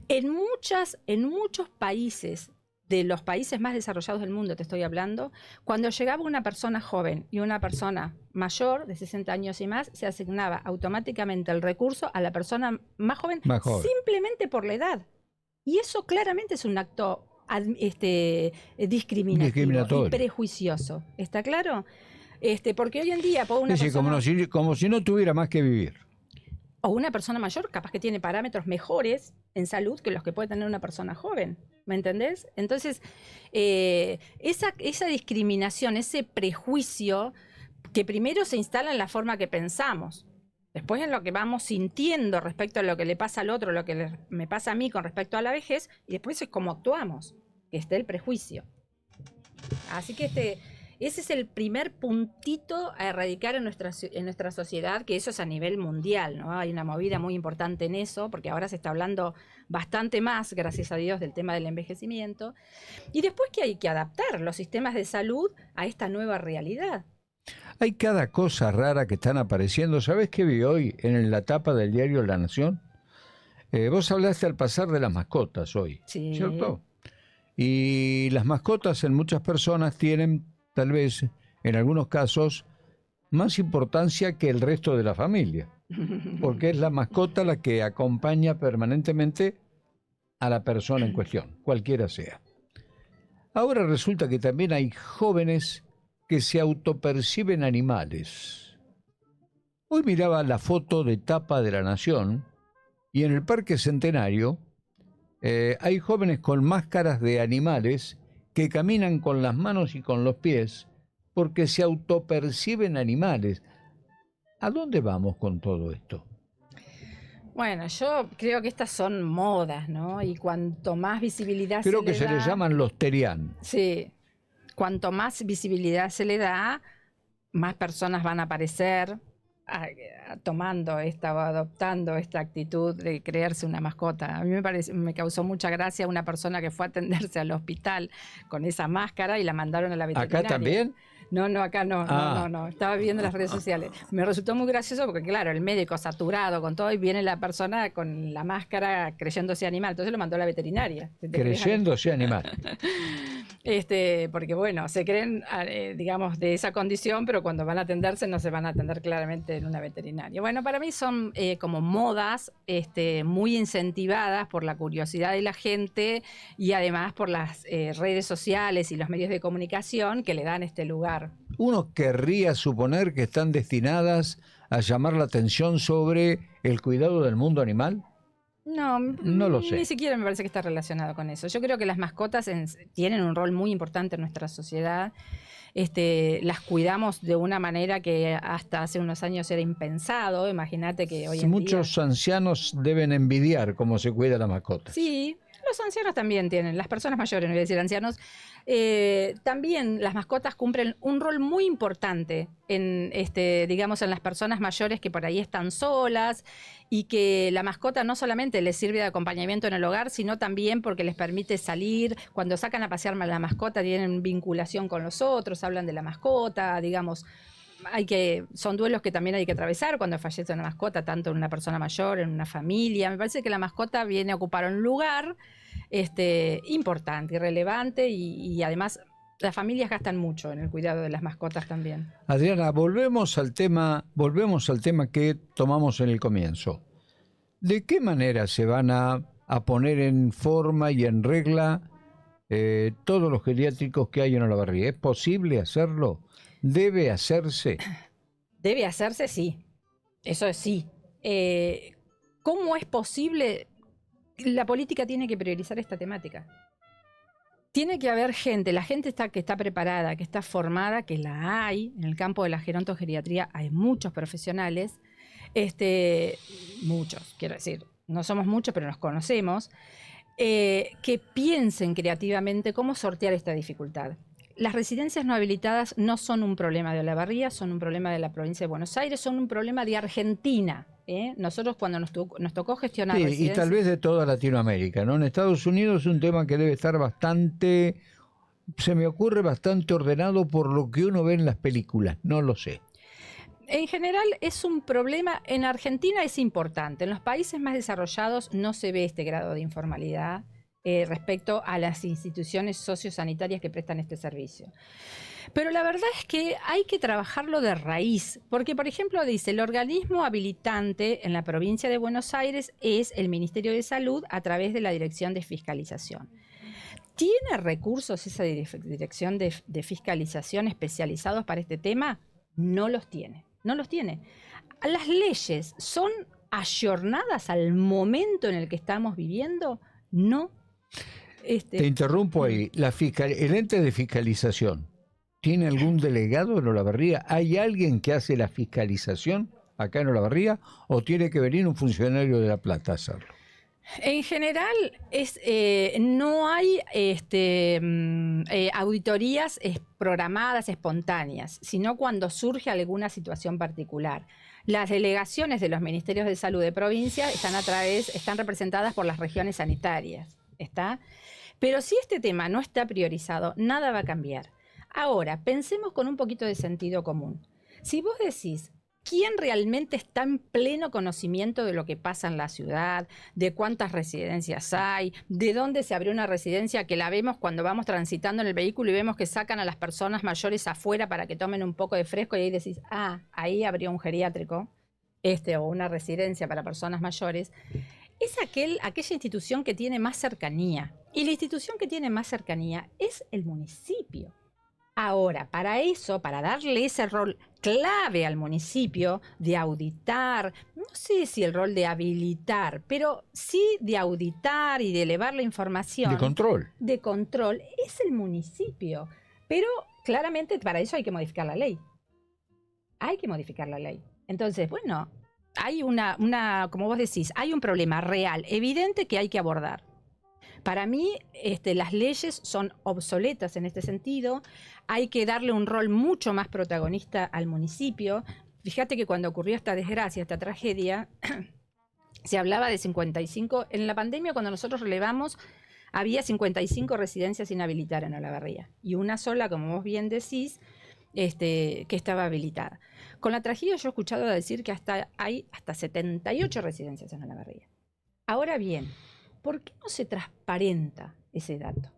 En muchos países, de los países más desarrollados del mundo, te estoy hablando, cuando llegaba una persona joven y una persona mayor, de 60 años y más, se asignaba automáticamente el recurso a la persona más joven. Simplemente por la edad. Y eso claramente es un acto discriminativo y prejuicioso. ¿Está claro? Porque hoy en día una persona... como si no tuviera más que vivir. O una persona mayor capaz que tiene parámetros mejores en salud que los que puede tener una persona joven. ¿Me entendés? Entonces, esa discriminación, ese prejuicio que primero se instala en la forma que pensamos, después en lo que vamos sintiendo respecto a lo que le pasa al otro, lo que me pasa a mí con respecto a la vejez, y después es cómo actuamos, que esté el prejuicio. Así que ese es el primer puntito a erradicar en nuestra sociedad, que eso es a nivel mundial, ¿no? Hay una movida muy importante en eso, porque ahora se está hablando bastante más, gracias a Dios, del tema del envejecimiento. Y después que hay que adaptar los sistemas de salud a esta nueva realidad. Hay cada cosa rara que están apareciendo. ¿Sabés qué vi hoy en la tapa del diario La Nación? Vos hablaste al pasar de las mascotas hoy, sí. ¿Cierto? Y las mascotas en muchas personas tienen, tal vez, en algunos casos, más importancia que el resto de la familia, porque es la mascota la que acompaña permanentemente a la persona en cuestión, cualquiera sea. Ahora resulta que también hay jóvenes que se autoperciben animales. Hoy miraba la foto de tapa de La Nación y en el Parque Centenario hay jóvenes con máscaras de animales que caminan con las manos y con los pies porque se autoperciben animales. ¿A dónde vamos con todo esto? Bueno, yo creo que estas son modas, ¿no? Y cuanto más visibilidad creo que se les llaman los terian. Sí. Cuanto más visibilidad se le da, más personas van a aparecer adoptando esta actitud de creerse una mascota. A mí me causó mucha gracia una persona que fue a atenderse al hospital con esa máscara y la mandaron a la veterinaria. ¿Acá también? No, acá no, no. Estaba viendo las redes sociales. Me resultó muy gracioso porque, claro, el médico saturado con todo y viene la persona con la máscara creyéndose animal. Entonces lo mandó a la veterinaria. Creyéndose animal. Porque, bueno, se creen, digamos, de esa condición, pero cuando van a atenderse no se van a atender claramente en una veterinaria. Bueno, para mí son como modas muy incentivadas por la curiosidad de la gente y además por las redes sociales y los medios de comunicación que le dan este lugar. Uno querría suponer que están destinadas a llamar la atención sobre el cuidado del mundo animal. No lo sé. Ni siquiera me parece que está relacionado con eso. Yo creo que las mascotas tienen un rol muy importante en nuestra sociedad. Las cuidamos de una manera que hasta hace unos años era impensado. Imagínate que hoy en día... Muchos ancianos deben envidiar cómo se cuida la mascota. Sí, los ancianos también tienen, las personas mayores, no voy a decir ancianos, también las mascotas cumplen un rol muy importante en, digamos, en las personas mayores que por ahí están solas y que la mascota no solamente les sirve de acompañamiento en el hogar, sino también porque les permite salir. Cuando sacan a pasear a la mascota tienen vinculación con los otros, hablan de la mascota, digamos. Son duelos que también hay que atravesar cuando fallece una mascota, tanto en una persona mayor, en una familia. Me parece que la mascota viene a ocupar un lugar importante y relevante y además las familias gastan mucho en el cuidado de las mascotas también. Adriana, volvemos al tema que tomamos en el comienzo. ¿De qué manera se van a poner en forma y en regla todos los geriátricos que hay en Olavarría? ¿Es posible hacerlo? ¿Debe hacerse? Debe hacerse, sí. Eso es sí. ¿Cómo es posible? La política tiene que priorizar esta temática. Tiene que haber gente, la gente que está preparada, que está formada, que la hay. En el campo de la gerontogeriatría hay muchos profesionales. Muchos, quiero decir. No somos muchos, pero nos conocemos. Que piensen creativamente cómo sortear esta dificultad. Las residencias no habilitadas no son un problema de Olavarría, son un problema de la provincia de Buenos Aires, son un problema de Argentina. Nosotros cuando nos tocó gestionar residencias... Y tal vez de toda Latinoamérica, ¿no? En Estados Unidos es un tema que debe estar bastante, se me ocurre, bastante ordenado por lo que uno ve en las películas, no lo sé. En general es un problema, en Argentina es importante, en los países más desarrollados no se ve este grado de informalidad respecto a las instituciones sociosanitarias que prestan este servicio. Pero la verdad es que hay que trabajarlo de raíz, porque por ejemplo dice, el organismo habilitante en la provincia de Buenos Aires es el Ministerio de Salud a través de la Dirección de Fiscalización. ¿Tiene recursos esa dirección de fiscalización especializados para este tema? No los tiene, no los tiene. ¿Las leyes son ayornadas al momento en el que estamos viviendo? No. Te interrumpo ahí. El ente de fiscalización, ¿tiene algún delegado en Olavarría? ¿Hay alguien que hace la fiscalización acá en Olavarría o tiene que venir un funcionario de La Plata a hacerlo? En general, no hay auditorías programadas, espontáneas, sino cuando surge alguna situación particular. Las delegaciones de los ministerios de salud de provincia están representadas por las regiones sanitarias, ¿está? Pero si este tema no está priorizado, nada va a cambiar. Ahora, pensemos con un poquito de sentido común. Si vos decís, ¿quién realmente está en pleno conocimiento de lo que pasa en la ciudad, de cuántas residencias hay, de dónde se abrió una residencia que la vemos cuando vamos transitando en el vehículo y vemos que sacan a las personas mayores afuera para que tomen un poco de fresco y ahí decís, ahí abrió un geriátrico, o una residencia para personas mayores? Es aquella institución que tiene más cercanía. Y la institución que tiene más cercanía es el municipio. Ahora, para eso, para darle ese rol clave al municipio de auditar, no sé si el rol de habilitar, pero sí de auditar y de elevar la información. De control. De control, es el municipio. Pero claramente para eso hay que modificar la ley. Hay que modificar la ley. Entonces, bueno, hay como vos decís, hay un problema real, evidente que hay que abordar. Para mí, las leyes son obsoletas en este sentido. Hay que darle un rol mucho más protagonista al municipio. Fíjate que cuando ocurrió esta desgracia, esta tragedia, se hablaba de 55. En la pandemia, cuando nosotros relevamos, había 55 residencias sin habilitar en Olavarría. Y una sola, como vos bien decís, que estaba habilitada. Con la tragedia yo he escuchado decir que hay hasta 78 residencias en Olavarría. Ahora bien, ¿por qué no se transparenta ese dato?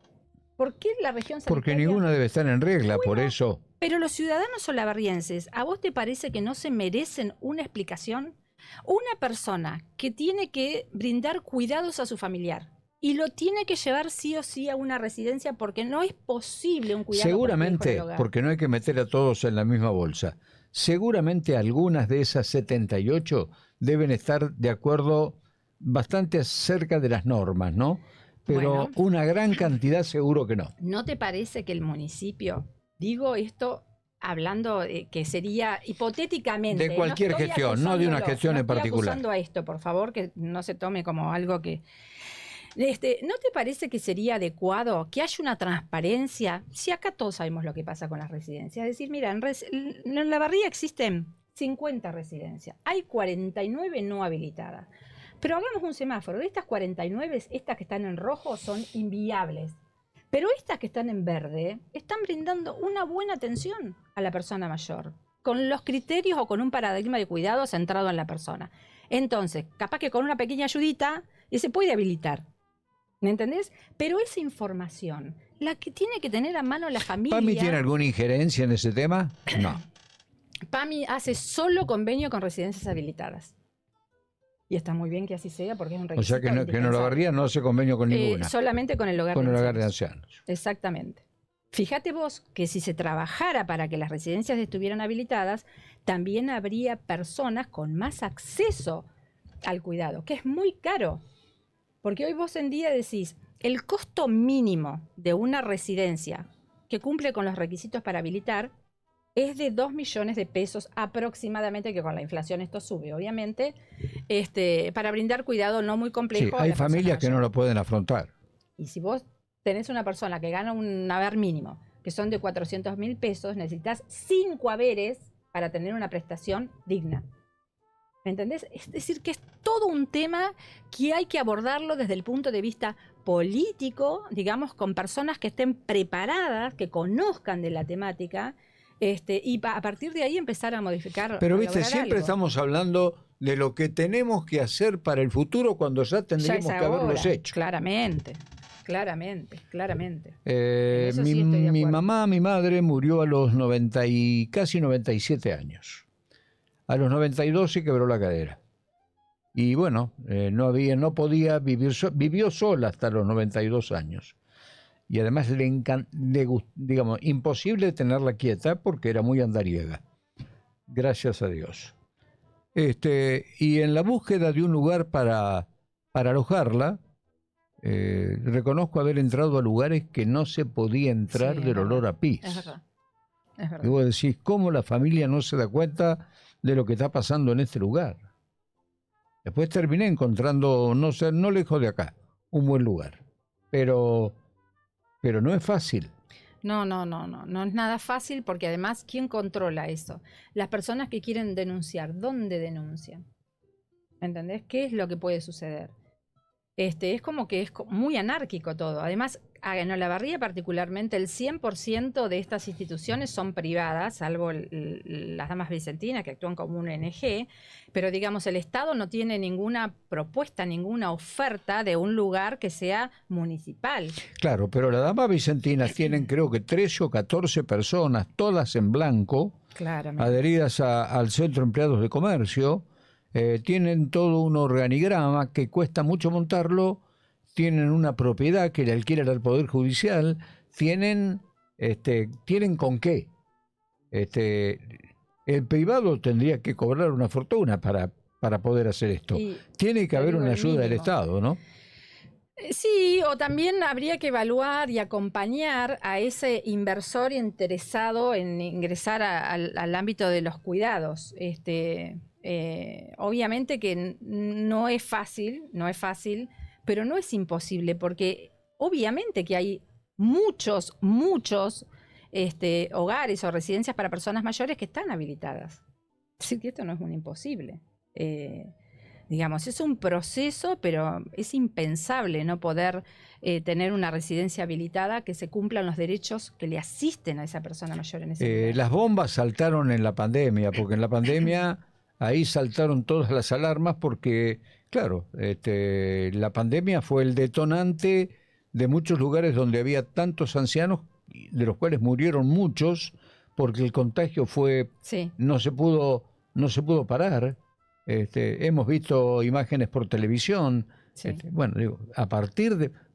¿Por qué la región sanitaria? Porque ninguna debe estar en regla, por eso. Pero los ciudadanos olavarrienses, ¿a vos te parece que no se merecen una explicación? Una persona que tiene que brindar cuidados a su familiar y lo tiene que llevar sí o sí a una residencia porque no es posible un cuidado. Seguramente, porque no hay que meter a todos en la misma bolsa. Seguramente algunas de esas 78 deben estar de acuerdo bastante cerca de las normas, ¿no? Pero una gran cantidad seguro que no. ¿No te parece que el municipio, digo esto hablando que sería hipotéticamente... De cualquier gestión, no de una gestión en particular. No estoy acusando a esto, por favor, que no se tome como algo que... ¿No te parece que sería adecuado que haya una transparencia? Si acá todos sabemos lo que pasa con las residencias. Es decir, mira, en Olavarría existen 50 residencias. Hay 49 no habilitadas. Pero hagamos un semáforo. De estas 49, estas que están en rojo son inviables. Pero estas que están en verde están brindando una buena atención a la persona mayor, con los criterios o con un paradigma de cuidado centrado en la persona. Entonces, capaz que con una pequeña ayudita se puede habilitar. ¿Me entendés? Pero esa información, la que tiene que tener a mano la familia... ¿PAMI tiene alguna injerencia en ese tema? No. PAMI hace solo convenio con residencias habilitadas. Y está muy bien que así sea porque es un requisito. O sea que en Olavarría no hace convenio con ninguna. Solamente con el hogar de ancianos. Con el hogar de ancianos. Exactamente. Fíjate vos que si se trabajara para que las residencias estuvieran habilitadas, también habría personas con más acceso al cuidado, que es muy caro. Porque hoy vos en día decís, el costo mínimo de una residencia que cumple con los requisitos para habilitar es de 2 millones de pesos aproximadamente, que con la inflación esto sube, obviamente, para brindar cuidado no muy complejo. Sí, hay familias que no lo pueden afrontar. Y si vos tenés una persona que gana un haber mínimo, que son de 400.000 pesos, necesitas 5 haberes para tener una prestación digna. ¿Me entendés? Es decir, que es todo un tema que hay que abordarlo desde el punto de vista político, digamos, con personas que estén preparadas, que conozcan de la temática, y a partir de ahí empezar a modificar. Pero viste, siempre estamos hablando de lo que tenemos que hacer para el futuro cuando ya tendríamos que haberlos hecho. Claramente. Mi mamá, mi madre, murió a los casi 97 años. A los 92 se quebró la cadera. Y bueno, no podía vivir, vivió sola hasta los 92 años. y además digamos, imposible tenerla quieta porque era muy andariega. Gracias a Dios. Y en la búsqueda de un lugar para alojarla, reconozco haber entrado a lugares que no se podía entrar Sí, es del olor verdad. a pis. Es verdad. Es Y verdad. vos decís, ¿cómo la familia no se da cuenta de lo que está pasando en este lugar? Después terminé encontrando, no sé, no lejos de acá, un buen lugar. Pero no es fácil. No, no, no, no. No es nada fácil porque además, ¿quién controla eso? Las personas que quieren denunciar, ¿dónde denuncian? ¿Entendés? ¿Qué es lo que puede suceder? Es como que es muy anárquico todo. Además, en Olavarría particularmente, el 100% de estas instituciones son privadas, salvo las Damas Vicentinas, que actúan como un ONG, pero digamos, el Estado no tiene ninguna propuesta, ninguna oferta de un lugar que sea municipal. Claro, pero las damas vicentinas tienen creo que 13 o 14 personas, todas en blanco, Claramente. adheridas al Centro de Empleados de Comercio. Tienen todo un organigrama que cuesta mucho montarlo, tienen una propiedad que le alquilan al Poder Judicial, tienen con qué. El privado tendría que cobrar una fortuna para poder hacer esto. Y Tiene que te haber digo una el ayuda del mínimo. Estado, ¿no? Sí, o también habría que evaluar y acompañar a ese inversor interesado en ingresar al ámbito de los cuidados. Obviamente que no es fácil, pero no es imposible, porque obviamente que hay muchos hogares o residencias para personas mayores que están habilitadas. Así que esto no es un imposible. Digamos, es un proceso, pero es impensable no poder tener una residencia habilitada que se cumplan los derechos que le asisten a esa persona mayor en ese lugar. Las bombas saltaron en la pandemia, porque en la pandemia ahí saltaron todas las alarmas porque, claro, la pandemia fue el detonante de muchos lugares donde había tantos ancianos, de los cuales murieron muchos, porque el contagio Sí, no se pudo parar. Hemos visto imágenes por televisión. sí. Bueno, digo,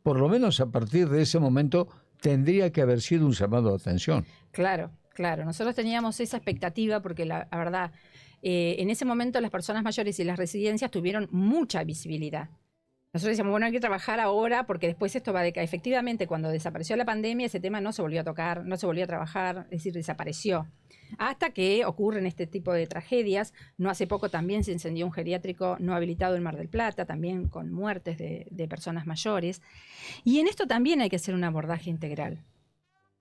por lo menos a partir de ese momento, tendría que haber sido un llamado de atención. Claro, claro. Nosotros teníamos esa expectativa porque la verdad, en ese momento las personas mayores y las residencias tuvieron mucha visibilidad. Nosotros decíamos, bueno, hay que trabajar ahora porque después esto va a decaer. Efectivamente, cuando desapareció la pandemia, ese tema no se volvió a tocar, no se volvió a trabajar, es decir, desapareció. Hasta que ocurren este tipo de tragedias. No hace poco también se incendió un geriátrico no habilitado en Mar del Plata, también con muertes de personas mayores. Y en esto también hay que hacer un abordaje integral.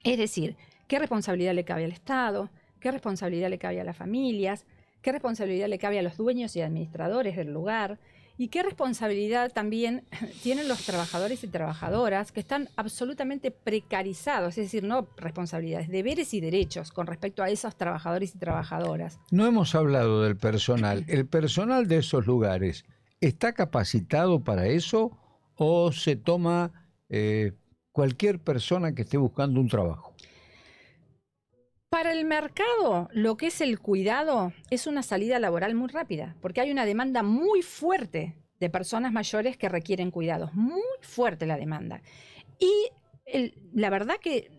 Es decir, ¿qué responsabilidad le cabe al Estado? ¿Qué responsabilidad le cabe a las familias? ¿Qué responsabilidad le cabe a los dueños y administradores del lugar? ¿Y qué responsabilidad también tienen los trabajadores y trabajadoras que están absolutamente precarizados? Es decir, no responsabilidades, deberes y derechos con respecto a esos trabajadores y trabajadoras. No hemos hablado del personal. ¿El personal de esos lugares está capacitado para eso o se toma cualquier persona que esté buscando un trabajo? Para el mercado, lo que es el cuidado es una salida laboral muy rápida, porque hay una demanda muy fuerte de personas mayores que requieren cuidados, muy fuerte la demanda. Y la verdad que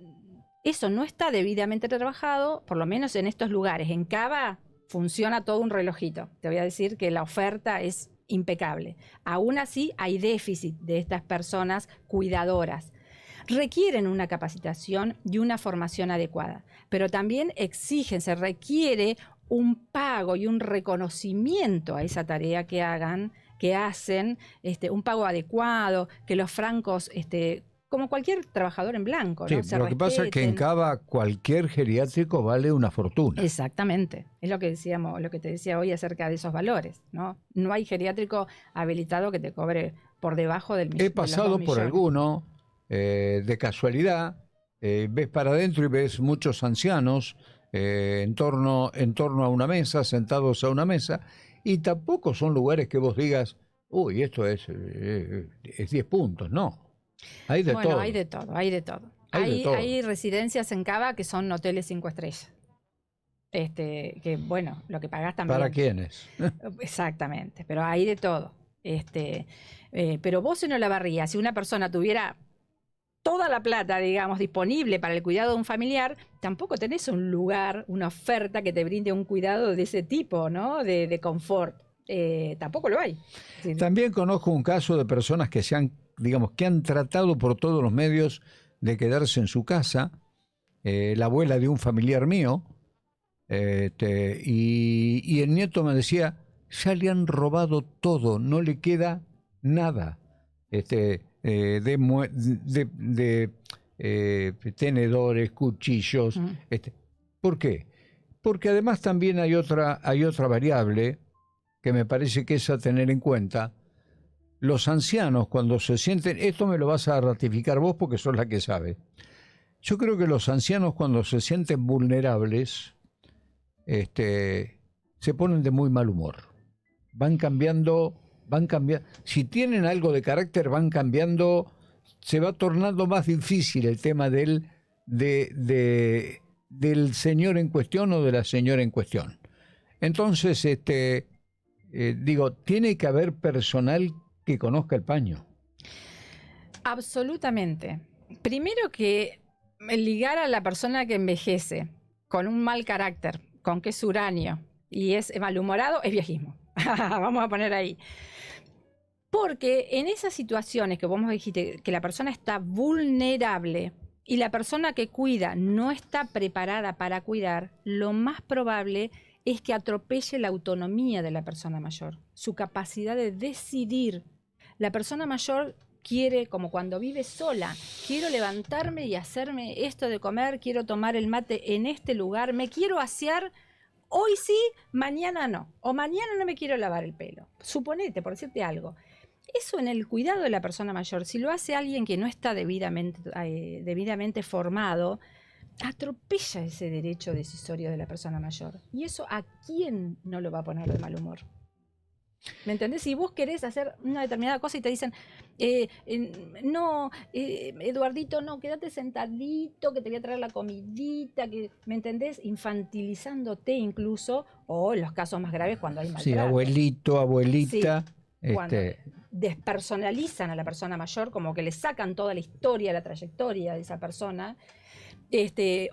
eso no está debidamente trabajado, por lo menos en estos lugares. En Cava funciona todo un relojito. Te voy a decir que la oferta es impecable. Aún así, hay déficit de estas personas cuidadoras. Requieren una capacitación y una formación adecuada, pero también se requiere un pago y un reconocimiento a esa tarea que hacen, un pago adecuado, que los francos, como cualquier trabajador en blanco, Sí, ¿no? Se lo que pasa es que en respeten. Cava cualquier geriátrico vale una fortuna. Exactamente, es lo que decíamos, lo que te decía hoy acerca de esos valores, ¿no? No hay geriátrico habilitado que te cobre por debajo He de los 2 pasado por millones. alguno, de casualidad, ves para adentro y ves muchos ancianos en torno a una mesa, sentados a una mesa, y tampoco son lugares que vos digas, uy, esto es 10 puntos, no. Hay de Bueno, todo, hay de todo, hay de todo. hay de todo. Hay residencias en Cava que son hoteles 5 estrellas. Que bueno, lo que pagás también. ¿Para quiénes? Exactamente, pero hay de todo. Pero vos en Olavarría, si una persona tuviera toda la plata, digamos, disponible para el cuidado de un familiar, tampoco tenés un lugar, una oferta que te brinde un cuidado de ese tipo, ¿no? De confort. Tampoco lo hay. Sí. También conozco un caso de personas que digamos, que han tratado por todos los medios de quedarse en su casa. La abuela de un familiar mío, y el nieto me decía, ya le han robado todo, no le queda nada. Tenedores, cuchillos. ¿Por qué? Porque además también hay otra variable que me parece que es a tener en cuenta. Los ancianos cuando se sienten, esto me lo vas a ratificar vos porque sos la que sabe. Yo creo que los ancianos cuando se sienten vulnerables, se ponen de muy mal humor. Van cambiando. Si tienen algo de carácter, van cambiando. Se va tornando más difícil el tema del señor en cuestión o de la señora en cuestión. Entonces, digo, tiene que haber personal que conozca el paño. Absolutamente. Primero que ligar a la persona que envejece con un mal carácter, con que es uranio y es malhumorado, es viejismo. Vamos a poner ahí. Porque en esas situaciones que vos me dijiste, que la persona está vulnerable y la persona que cuida no está preparada para cuidar, lo más probable es que atropelle la autonomía de la persona mayor, su capacidad de decidir. La persona mayor quiere, como cuando vive sola, quiero levantarme y hacerme esto de comer, quiero tomar el mate en este lugar, me quiero asear, hoy sí, mañana no, o mañana no me quiero lavar el pelo. Suponete, por decirte algo. Eso en el cuidado de la persona mayor, si lo hace alguien que no está debidamente formado, atropella ese derecho decisorio de la persona mayor. Y eso ¿a quién no lo va a poner de mal humor? ¿Me entendés? Si vos querés hacer una determinada cosa y te dicen, Eduardito, no, quédate sentadito, que te voy a traer la comidita, ¿me entendés? Infantilizándote incluso, o en los casos más graves cuando hay maltrato. Sí, abuelito, abuelita. Sí, cuando despersonalizan a la persona mayor, como que le sacan toda la historia, la trayectoria de esa persona.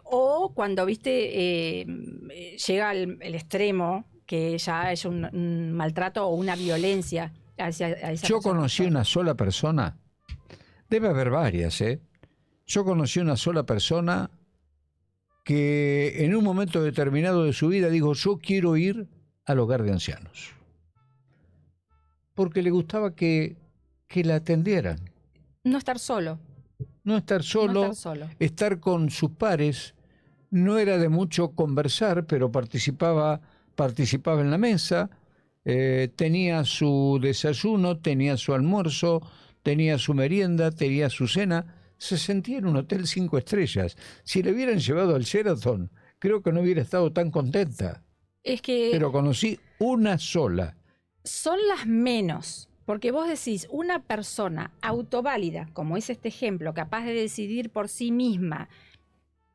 O cuando, llega el extremo, que ya es un maltrato o una violencia hacia esa Yo persona. conocí una sola persona, debe haber varias, Yo conocí una sola persona que en un momento determinado de su vida dijo, yo quiero ir al hogar de ancianos. Porque le gustaba que la atendieran. No estar solo. No estar solo, estar con sus pares. No era de mucho conversar, pero participaba en la mesa, tenía su desayuno, tenía su almuerzo, tenía su merienda, tenía su cena. Se sentía en un hotel 5 estrellas. Si le hubieran llevado al Sheraton, creo que no hubiera estado tan contenta. Pero conocí una sola. Son las menos, porque vos decís, una persona autoválida, como es este ejemplo, capaz de decidir por sí misma,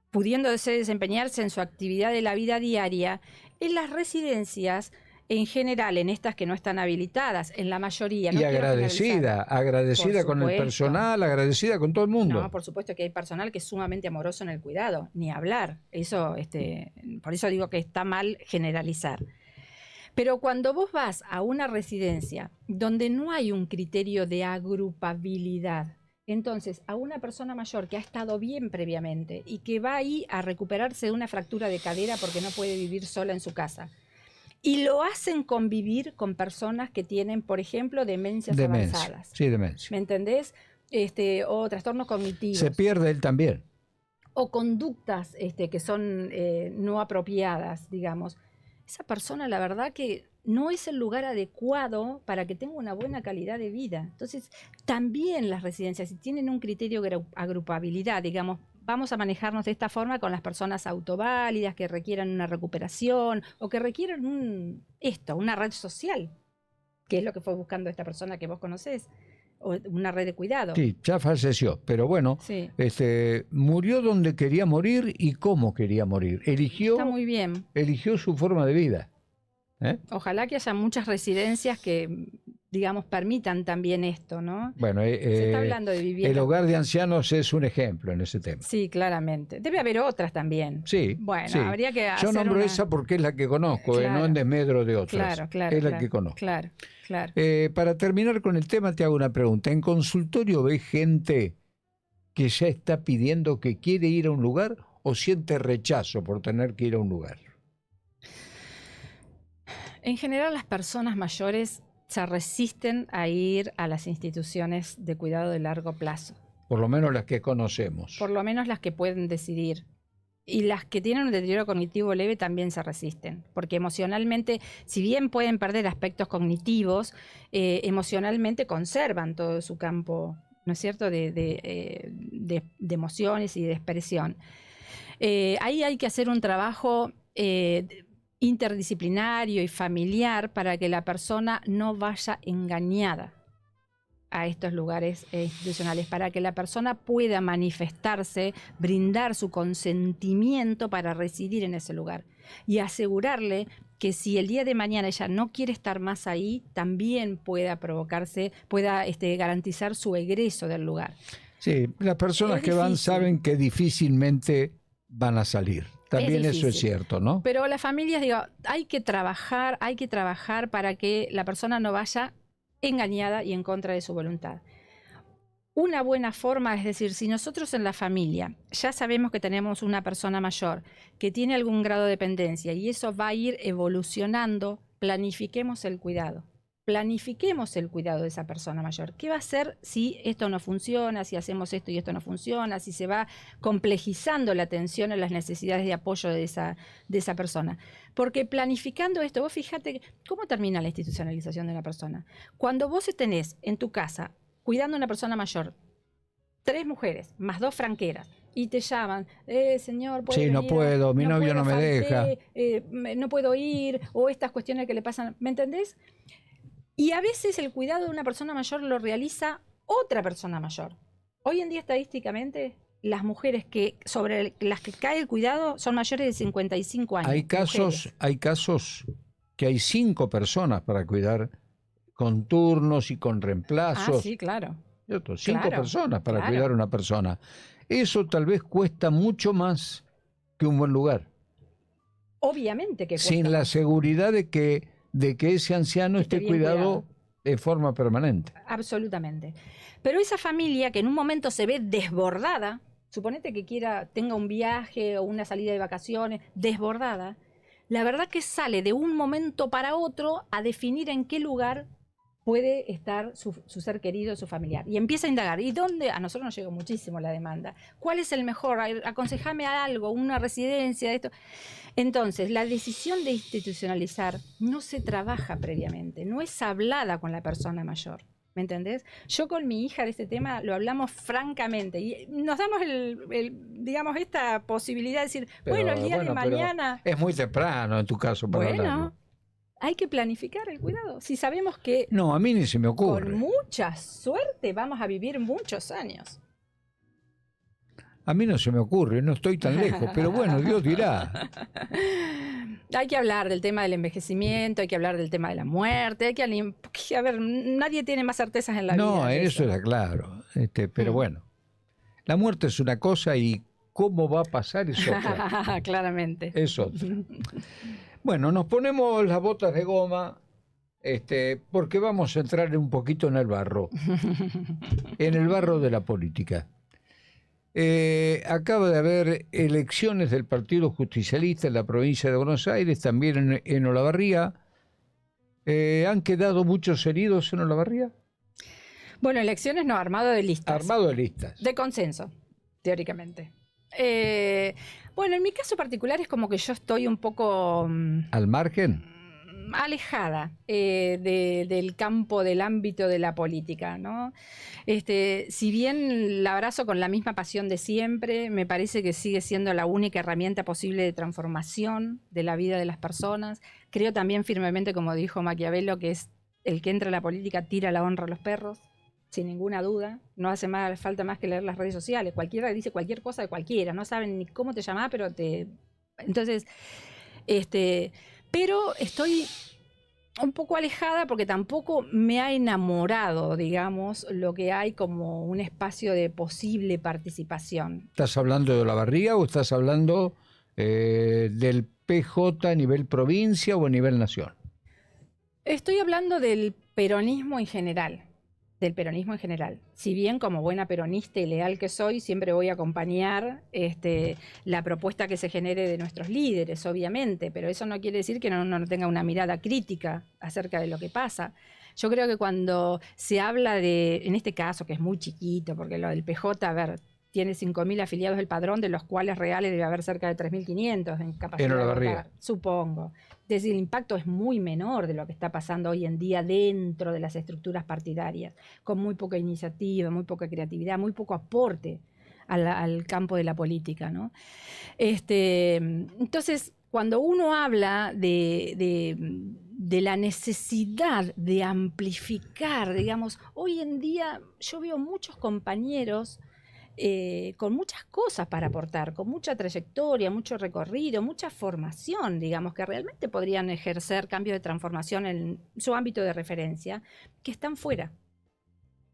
pudiendo desempeñarse en su actividad de la vida diaria, en las residencias, en general, en estas que no están habilitadas, en la mayoría. Y agradecida con el personal, agradecida con todo el mundo. No, por supuesto que hay personal que es sumamente amoroso en el cuidado, ni hablar. Eso, por eso digo que está mal generalizar. Pero cuando vos vas a una residencia donde no hay un criterio de agrupabilidad, entonces a una persona mayor que ha estado bien previamente y que va ahí a recuperarse de una fractura de cadera porque no puede vivir sola en su casa, y lo hacen convivir con personas que tienen, por ejemplo, demencias avanzadas. Sí, demencia. ¿Me entendés? O trastornos cognitivos. Se pierde él también. O conductas que son no apropiadas, digamos. Esa persona, la verdad que no es el lugar adecuado para que tenga una buena calidad de vida. Entonces, también las residencias, si tienen un criterio de agrupabilidad, digamos, vamos a manejarnos de esta forma con las personas autoválidas que requieran una recuperación o que requieran una red social, que es lo que fue buscando esta persona que vos conocés, o una red de cuidado. Sí, ya falleció, pero bueno, sí. Murió donde quería morir y cómo quería morir. Está muy bien. Eligió su forma de vida. Ojalá que haya muchas residencias que digamos, permitan también esto, ¿no? Bueno, Se está hablando de vivienda. el hogar de ancianos es un ejemplo en ese tema. Sí, claramente. Debe haber otras también. Sí, Bueno, sí. habría que hacer Yo nombro una... esa porque es la que conozco, no Claro. en desmedro de otras. Claro, claro. Es la claro, que conozco. Claro, claro. Para terminar con el tema, te hago una pregunta. ¿En consultorio ves gente que ya está pidiendo que quiere ir a un lugar o siente rechazo por tener que ir a un lugar? En general, las personas mayores se resisten a ir a las instituciones de cuidado de largo plazo. Por lo menos las que conocemos. Por lo menos las que pueden decidir. Y las que tienen un deterioro cognitivo leve también se resisten, porque emocionalmente, si bien pueden perder aspectos cognitivos, emocionalmente conservan todo su campo, ¿no es cierto?, de emociones y de expresión. Ahí hay que hacer un trabajo interdisciplinario y familiar para que la persona no vaya engañada a estos lugares institucionales, para que la persona pueda manifestarse, brindar su consentimiento para residir en ese lugar y asegurarle que si el día de mañana ella no quiere estar más ahí, también pueda provocarse, pueda garantizar su egreso del lugar. Sí, las personas que van saben que difícilmente van a salir. También eso es cierto, ¿no? Pero las familias, digo, hay que trabajar para que la persona no vaya engañada y en contra de su voluntad. Una buena forma es decir, si nosotros en la familia ya sabemos que tenemos una persona mayor que tiene algún grado de dependencia y eso va a ir evolucionando, planifiquemos el cuidado. Planifiquemos el cuidado de esa persona mayor. ¿Qué va a hacer si esto no funciona, si hacemos esto y esto no funciona, si se va complejizando la atención a las necesidades de apoyo de esa persona? Porque planificando esto, vos fíjate cómo termina la institucionalización de una persona. Cuando vos tenés en tu casa, cuidando a una persona mayor, 3 mujeres, más 2 franqueras, y te llaman, señor, ¿puede venir? No puedo, mi novio no me deja. No puedo ir, o estas cuestiones que le pasan, ¿me entendés? Y a veces el cuidado de una persona mayor lo realiza otra persona mayor. Hoy en día, estadísticamente, las mujeres sobre las que cae el cuidado son mayores de 55 años. Hay casos que hay 5 personas para cuidar con turnos y con reemplazos. Ah, sí, claro. 5 personas para cuidar a una persona. Eso tal vez cuesta mucho más que un buen lugar. Obviamente que cuesta sin la más. Seguridad de que ese anciano esté cuidado de forma permanente. Absolutamente. Pero esa familia que en un momento se ve desbordada, suponete que tenga un viaje o una salida de vacaciones, desbordada, la verdad que sale de un momento para otro a definir en qué lugar puede estar su ser querido, su familiar. Y empieza a indagar. ¿Y dónde? A nosotros nos llega muchísimo la demanda. ¿Cuál es el mejor? Aconsejame a algo, una residencia, esto. Entonces, la decisión de institucionalizar no se trabaja previamente, no es hablada con la persona mayor. ¿Me entendés? Yo con mi hija de este tema lo hablamos francamente y nos damos digamos, esta posibilidad de decir, bueno, el día de mañana... Es muy temprano en tu caso para hablarlo. Hay que planificar el cuidado. Si sabemos que... No, a mí ni se me ocurre. Con mucha suerte vamos a vivir muchos años. A mí no se me ocurre, no estoy tan lejos, pero bueno, Dios dirá. Hay que hablar del tema del envejecimiento, hay que hablar del tema de la muerte, a ver, nadie tiene más certezas en la vida. No, eso era claro, pero bueno, la muerte es una cosa y cómo va a pasar es otra. Claramente. Es otra. Bueno, nos ponemos las botas de goma, porque vamos a entrar un poquito en el barro de la política. Acaba de haber elecciones del Partido Justicialista en la provincia de Buenos Aires, también en Olavarría. ¿Han quedado muchos heridos en Olavarría? Bueno, elecciones no, armado de listas. Armado de listas. De consenso, teóricamente. Bueno, en mi caso particular es como que yo estoy un poco... ¿Al margen? Alejada del campo, del ámbito de la política, ¿no? Si bien la abrazo con la misma pasión de siempre, me parece que sigue siendo la única herramienta posible de transformación de la vida de las personas. Creo también firmemente, como dijo Maquiavelo, que es el que entra a la política tira la honra a los perros, sin ninguna duda. No hace falta más que leer las redes sociales. Cualquiera dice cualquier cosa de cualquiera, no saben ni cómo te llamás, pero Entonces, pero estoy un poco alejada porque tampoco me ha enamorado, digamos, lo que hay como un espacio de posible participación. ¿Estás hablando de Olavarría o estás hablando del PJ a nivel provincia o a nivel nación? Estoy hablando del peronismo en general, del peronismo en general. Si bien como buena peronista y leal que soy, siempre voy a acompañar la propuesta que se genere de nuestros líderes, obviamente, pero eso no quiere decir que uno no tenga una mirada crítica acerca de lo que pasa. Yo creo que cuando se habla de, en este caso, que es muy chiquito, porque lo del PJ, a ver, tiene 5.000 afiliados del padrón, de los cuales reales debe haber cerca de 3.500 en capacidad En de Olavarría. votar, supongo. Es decir, el impacto es muy menor de lo que está pasando hoy en día dentro de las estructuras partidarias, con muy poca iniciativa, muy poca creatividad, muy poco aporte al campo de la política, ¿no? Entonces, cuando uno habla de la necesidad de amplificar, digamos, hoy en día yo veo muchos compañeros con muchas cosas para aportar, con mucha trayectoria, mucho recorrido, mucha formación, digamos, que realmente podrían ejercer cambios de transformación en su ámbito de referencia, que están fuera,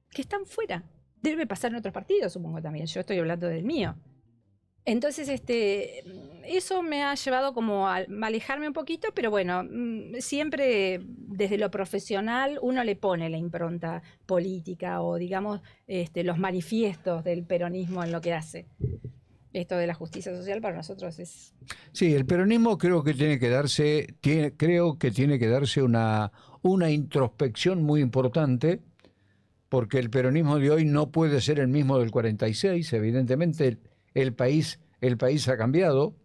que están fuera. Debe pasar en otros partidos, supongo también. Yo estoy hablando del mío. Entonces, eso me ha llevado como a alejarme un poquito, pero bueno, siempre desde lo profesional uno le pone la impronta política o, digamos, los manifiestos del peronismo en lo que hace. Esto de la justicia social para nosotros es... Sí, el peronismo creo que tiene que darse, creo que tiene que darse una introspección muy importante, porque el peronismo de hoy no puede ser el mismo del 46, evidentemente el país ha cambiado.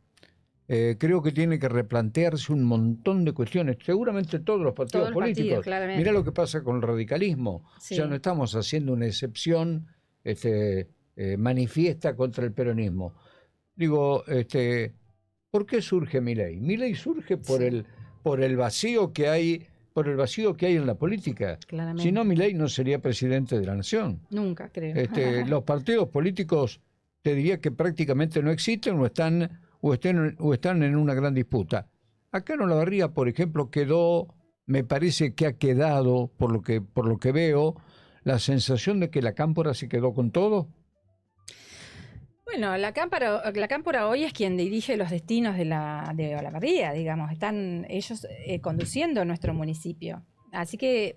Creo que tiene que replantearse un montón de cuestiones, seguramente todos los partidos Todos los partidos, políticos. claramente. Mirá lo que pasa con el radicalismo. Sí. O sea, no estamos haciendo una excepción manifiesta contra el peronismo. Digo, ¿por qué surge Milei? Milei surge por Sí. por el vacío que hay, por el vacío que hay en la política. Claramente. Si no, Milei no sería presidente de la nación. Nunca, creo. Los partidos políticos, te diría que prácticamente no existen o están en una gran disputa. Acá en Olavarría, por ejemplo, me parece que ha quedado, por lo que veo, la sensación de que la Cámpora se quedó con todo. Bueno, la Cámpora hoy es quien dirige los destinos de Olavarría, digamos. Están ellos conduciendo nuestro municipio. Así que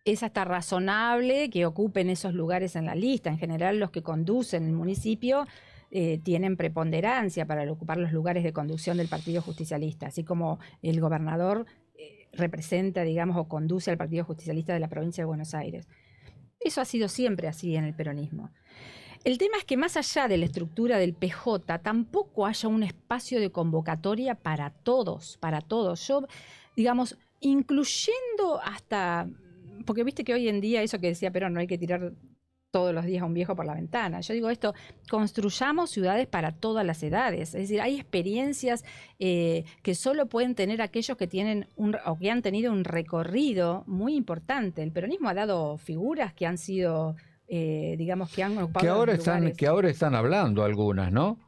es hasta razonable que ocupen esos lugares en la lista. En general, los que conducen el municipio tienen preponderancia para ocupar los lugares de conducción del Partido Justicialista, así como el gobernador representa, digamos, o conduce al Partido Justicialista de la provincia de Buenos Aires. Eso ha sido siempre así en el peronismo. El tema es que más allá de la estructura del PJ, tampoco haya un espacio de convocatoria para todos, para todos. Yo, digamos, incluyendo hasta, porque viste que hoy en día eso que decía Perón, no hay que tirar todos los días a un viejo por la ventana. Yo digo esto, construyamos ciudades para todas las edades. Es decir, hay experiencias que solo pueden tener aquellos que tienen o que han tenido un recorrido muy importante. El peronismo ha dado figuras que han sido... digamos que han ocupado Que ahora están hablando algunas, ¿no?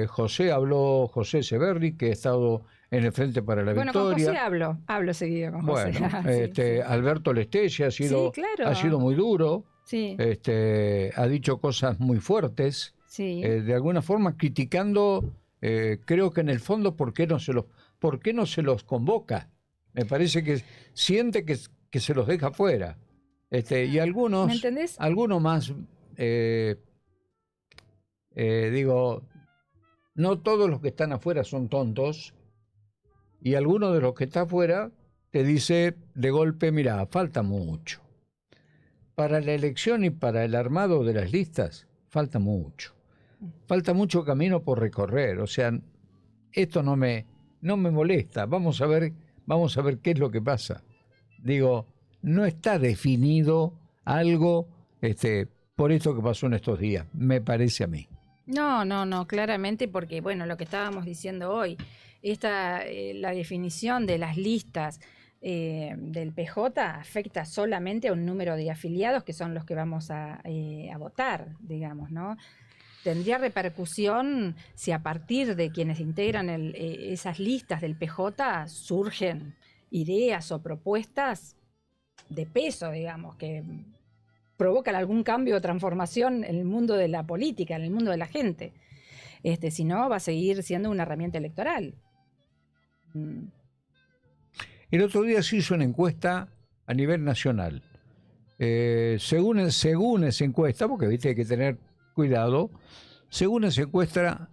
José Severri, que ha estado en el Frente para la Bueno, Victoria. con José hablo seguido con José. Bueno, Sí. Alberto Lestelle ha Sí, claro. sido muy duro, Sí, ha dicho cosas muy fuertes, sí. de alguna forma criticando, creo que en el fondo, ¿por qué no se los convoca? Me parece que siente que se los deja fuera. Y ¿Me algunos entendés? más, digo, no todos los que están afuera son tontos, y alguno de los que está afuera te dice de golpe, mira, falta mucho. Para la elección y para el armado de las listas, falta mucho. Falta mucho camino por recorrer. O sea, esto no me molesta. Vamos a ver qué es lo que pasa. Digo, no está definido algo por esto que pasó en estos días, me parece a mí. No, claramente porque, bueno, lo que estábamos diciendo hoy, la definición de las listas del PJ afecta solamente a un número de afiliados que son los que vamos a votar, digamos, ¿no? Tendría repercusión si a partir de quienes integran esas listas del PJ surgen ideas o propuestas de peso, digamos, que provocan algún cambio o transformación en el mundo de la política, en el mundo de la gente. Si no, va a seguir siendo una herramienta electoral. El otro día se hizo una encuesta a nivel nacional. Según esa encuesta, porque viste hay que tener cuidado, según esa encuesta,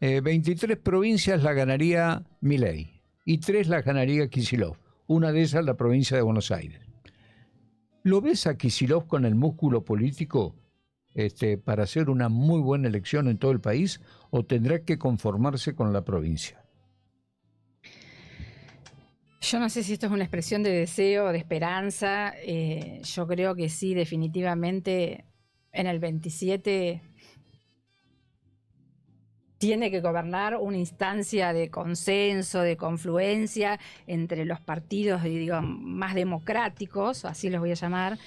23 provincias la ganaría Milei y 3 la ganaría Kicillof. Una de esas la provincia de Buenos Aires. ¿Lo ves a Kicillof con el músculo político para hacer una muy buena elección en todo el país o tendrá que conformarse con la provincia? Yo no sé si esto es una expresión de deseo, de esperanza. Yo creo que sí, definitivamente en el 27 tiene que gobernar una instancia de consenso, de confluencia entre los partidos, digamos, más democráticos, así los voy a llamar,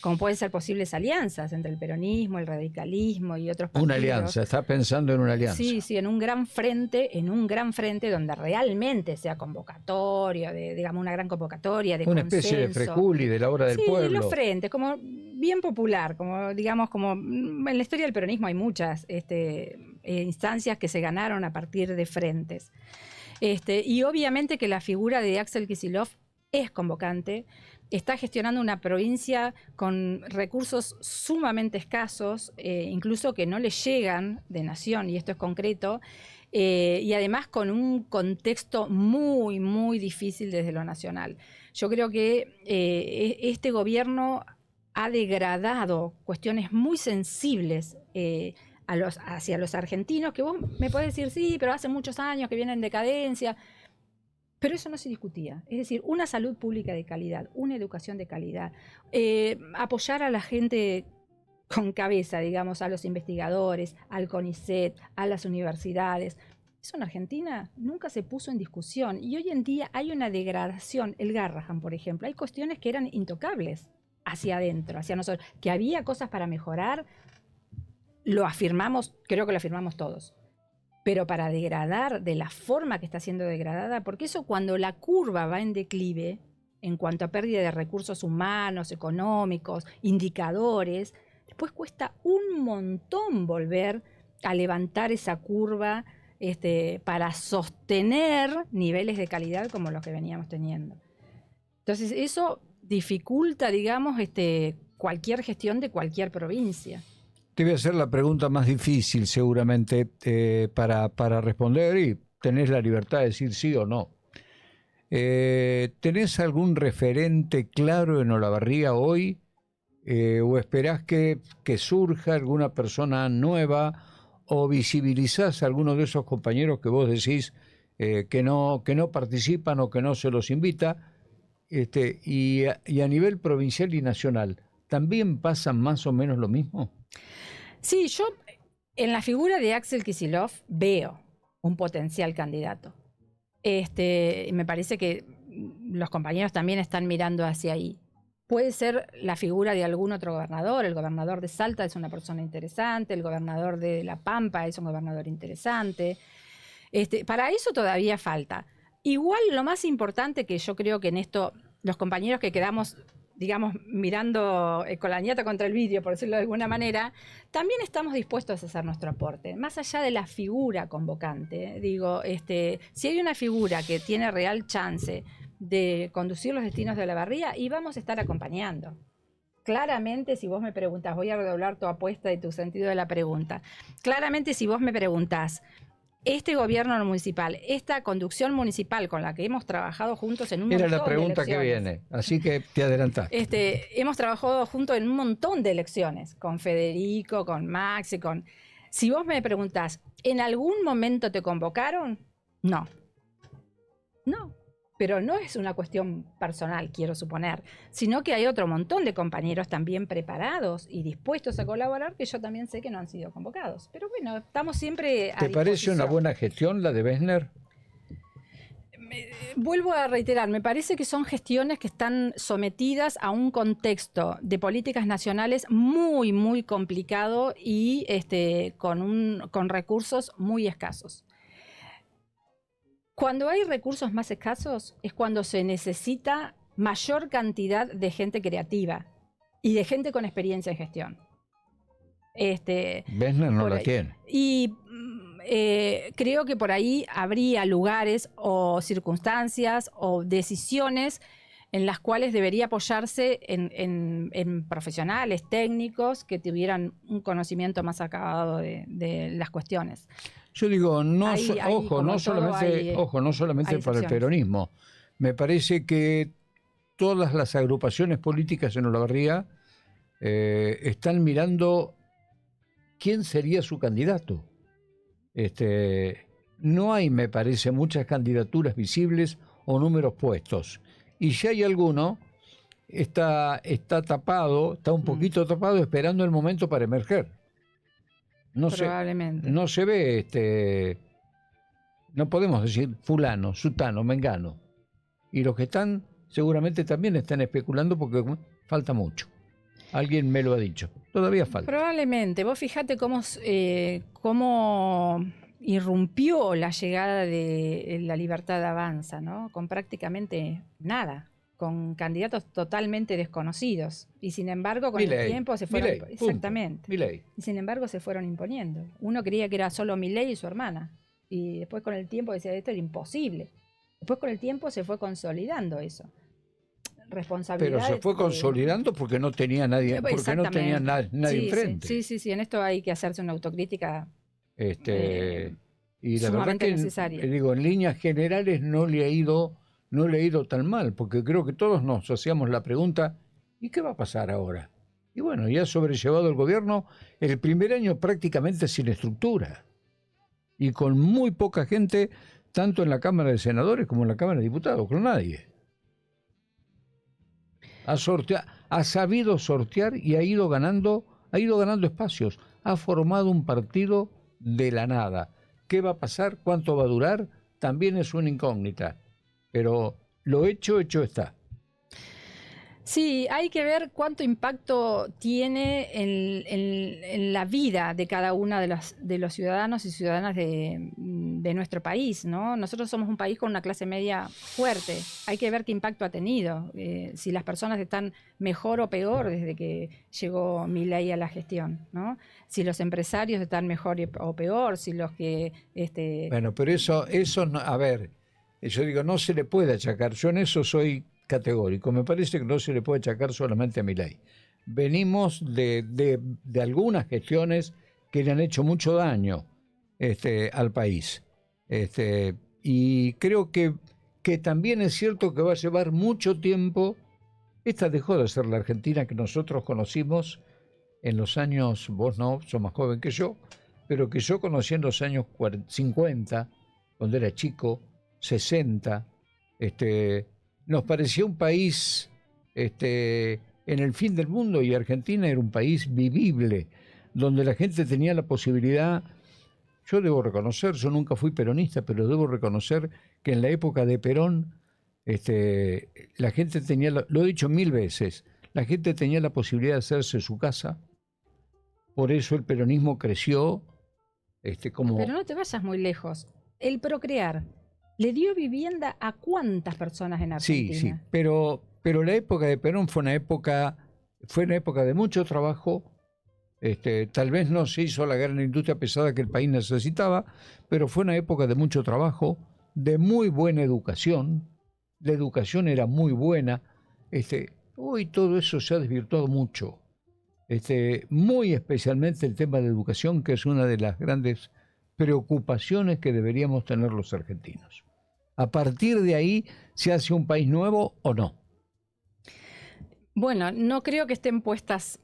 como pueden ser posibles alianzas entre el peronismo, el radicalismo y otros partidos. Una alianza, está pensando en una alianza. Sí, en un gran frente donde realmente sea convocatoria, digamos una gran convocatoria de una consenso. Especie de Freculi de la hora del pueblo. Sí, los frentes, como bien popular, como digamos, como en la historia del peronismo hay muchas instancias que se ganaron a partir de frentes. Y obviamente que la figura de Axel Kicillof es convocante. Está gestionando una provincia con recursos sumamente escasos, incluso que no le llegan de nación, y esto es concreto, y además con un contexto muy, muy difícil desde lo nacional. Yo creo que este gobierno ha degradado cuestiones muy sensibles hacia los argentinos, que vos me podés decir, sí, pero hace muchos años que vienen en decadencia. Pero eso no se discutía. Es decir, una salud pública de calidad, una educación de calidad, apoyar a la gente con cabeza, digamos, a los investigadores, al CONICET, a las universidades. Eso en Argentina nunca se puso en discusión. Y hoy en día hay una degradación. El Garrahan, por ejemplo, hay cuestiones que eran intocables hacia adentro, hacia nosotros. Que había cosas para mejorar, lo afirmamos, creo que lo afirmamos todos. Pero para degradar de la forma que está siendo degradada, porque eso cuando la curva va en declive, en cuanto a pérdida de recursos humanos, económicos, indicadores, después cuesta un montón volver a levantar esa curva para sostener niveles de calidad como los que veníamos teniendo. Entonces eso dificulta, digamos, cualquier gestión de cualquier provincia. Te voy a hacer la pregunta más difícil seguramente para responder y tenés la libertad de decir sí o no. ¿Tenés algún referente claro en Olavarría hoy o esperás que surja alguna persona nueva o visibilizás a alguno de esos compañeros que vos decís que no participan o que no se los invita? Y a nivel provincial y nacional, ¿también pasa más o menos lo mismo? Sí, yo en la figura de Axel Kicillof veo un potencial candidato. Me parece que los compañeros también están mirando hacia ahí. Puede ser la figura de algún otro gobernador. El gobernador de Salta es una persona interesante, el gobernador de La Pampa es un gobernador interesante. Para eso todavía falta. Igual lo más importante que yo creo que en esto, los compañeros que quedamos, digamos, mirando con la ñata contra el vidrio, por decirlo de alguna manera, también estamos dispuestos a hacer nuestro aporte. Más allá de la figura convocante, digo, si hay una figura que tiene real chance de conducir los destinos de Olavarría, y vamos a estar acompañando. Claramente, si vos me preguntás, voy a redoblar tu apuesta y tu sentido de la pregunta. Claramente, si vos me preguntás, este gobierno municipal, esta conducción municipal con la que hemos trabajado juntos en un montón de elecciones. Era la pregunta que viene, así que te adelantaste. Hemos trabajado juntos en un montón de elecciones, con Federico, con Maxi, con... Si vos me preguntás, ¿en algún momento te convocaron? No. No. Pero no es una cuestión personal, quiero suponer, sino que hay otro montón de compañeros también preparados y dispuestos a colaborar que yo también sé que no han sido convocados. Pero bueno, estamos siempre a ¿Te parece una buena gestión la de Wessner? Vuelvo a reiterar, me parece que son gestiones que están sometidas a un contexto de políticas nacionales muy, muy complicado y con recursos muy escasos. Cuando hay recursos más escasos es cuando se necesita mayor cantidad de gente creativa y de gente con experiencia en gestión. Bessner no por la ahí. tiene. Y creo que por ahí habría lugares o circunstancias o decisiones en las cuales debería apoyarse en profesionales, técnicos que tuvieran un conocimiento más acabado de las cuestiones. Yo digo, Como no todo, hay solamente para el excepciones. peronismo. Me parece que todas las agrupaciones políticas en Olavarría están mirando quién sería su candidato. No hay, me parece, muchas candidaturas visibles o números puestos. Y si hay alguno, está tapado, está un poquito tapado, esperando el momento para emerger. Probablemente. No se ve, no podemos decir fulano, sutano, mengano. Y los que están seguramente también están especulando porque falta mucho. Alguien me lo ha dicho. Todavía falta. Probablemente. Vos fijate cómo irrumpió la llegada de la Libertad Avanza, ¿no? Con prácticamente nada, con candidatos totalmente desconocidos. Y sin embargo, con el tiempo se fueron... Exactamente. Milei. Y sin embargo se fueron imponiendo. Uno creía que era solo Milei y su hermana. Y después con el tiempo decía, esto era imposible. Después con el tiempo se fue consolidando eso. Pero se fue consolidando porque no tenía nadie, porque no tenía nadie enfrente. Sí, en esto hay que hacerse una autocrítica y la verdad que necesaria. Digo, en líneas generales no le ha ido tan mal, porque creo que todos nos hacíamos la pregunta, ¿y qué va a pasar ahora? Y bueno, ya ha sobrellevado el gobierno el primer año prácticamente sin estructura y con muy poca gente, tanto en la Cámara de Senadores como en la Cámara de Diputados, con nadie. Ha sabido sortear y ha ido ganando espacios. Ha formado un partido de la nada. ¿Qué va a pasar? ¿Cuánto va a durar? También es una incógnita. Pero lo hecho está. Sí, hay que ver cuánto impacto tiene en la vida de cada una de los ciudadanos y ciudadanas de nuestro país, ¿no? Nosotros somos un país con una clase media fuerte. Hay que ver qué impacto ha tenido, si las personas están mejor o peor desde que llegó Milei a la gestión, ¿no? Si los empresarios están mejor o peor, si los que... Bueno, pero eso no, a ver, yo digo, no se le puede achacar. Yo en eso soy categórico. Me parece que no se le puede achacar solamente a Milei. Venimos de algunas gestiones que le han hecho mucho daño al país. Y creo que también es cierto que va a llevar mucho tiempo. Esta dejó de ser la Argentina que nosotros conocimos en los años, vos no, sos más joven que yo, pero que yo conocí en los años 50, cuando era chico, 60, nos parecía un país en el fin del mundo, y Argentina era un país vivible, donde la gente tenía la posibilidad. Yo debo reconocer, yo nunca fui peronista, pero debo reconocer que en la época de Perón la gente tenía, lo he dicho 1000 veces, la gente tenía la posibilidad de hacerse su casa. Por eso el peronismo creció como... Pero no te vayas muy lejos. El procrear le dio vivienda a cuántas personas en Argentina. Sí, pero la época de Perón fue una época de mucho trabajo. Tal vez no se hizo la gran industria pesada que el país necesitaba, pero fue una época de mucho trabajo, de muy buena educación. La educación era muy buena. Hoy todo eso se ha desvirtuado mucho. Muy especialmente el tema de educación, que es una de las grandes preocupaciones que deberíamos tener los argentinos. A partir de ahí, ¿se hace un país nuevo o no? Bueno, no creo que estén puestos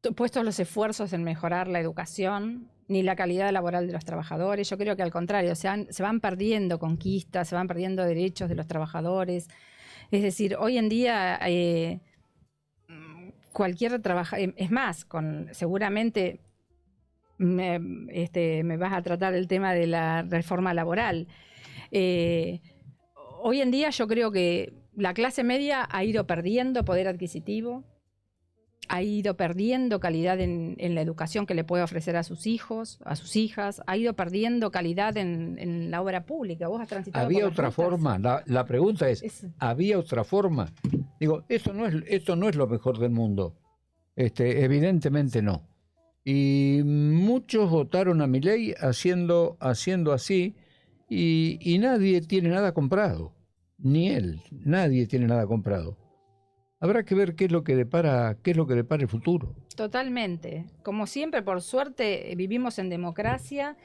los esfuerzos en mejorar la educación ni la calidad laboral de los trabajadores. Yo creo que al contrario, se van perdiendo conquistas, se van perdiendo derechos de los trabajadores. Es decir, hoy en día cualquier trabajador, es más, seguramente me vas a tratar el tema de la reforma laboral. Hoy en día yo creo que la clase media ha ido perdiendo poder adquisitivo. ha ido perdiendo calidad en la educación que le puede ofrecer a sus hijos, a sus hijas, ha ido perdiendo calidad en la obra pública. Vos has transitado ¿Había por las otra rutas. forma? La pregunta es, ¿había otra forma? Digo, esto no es lo mejor del mundo. Evidentemente no. Y muchos votaron a Milei haciendo así, y nadie tiene nada comprado. Ni él, nadie tiene nada comprado. Habrá que ver qué es lo que depara el futuro. Totalmente. Como siempre, por suerte, vivimos en democracia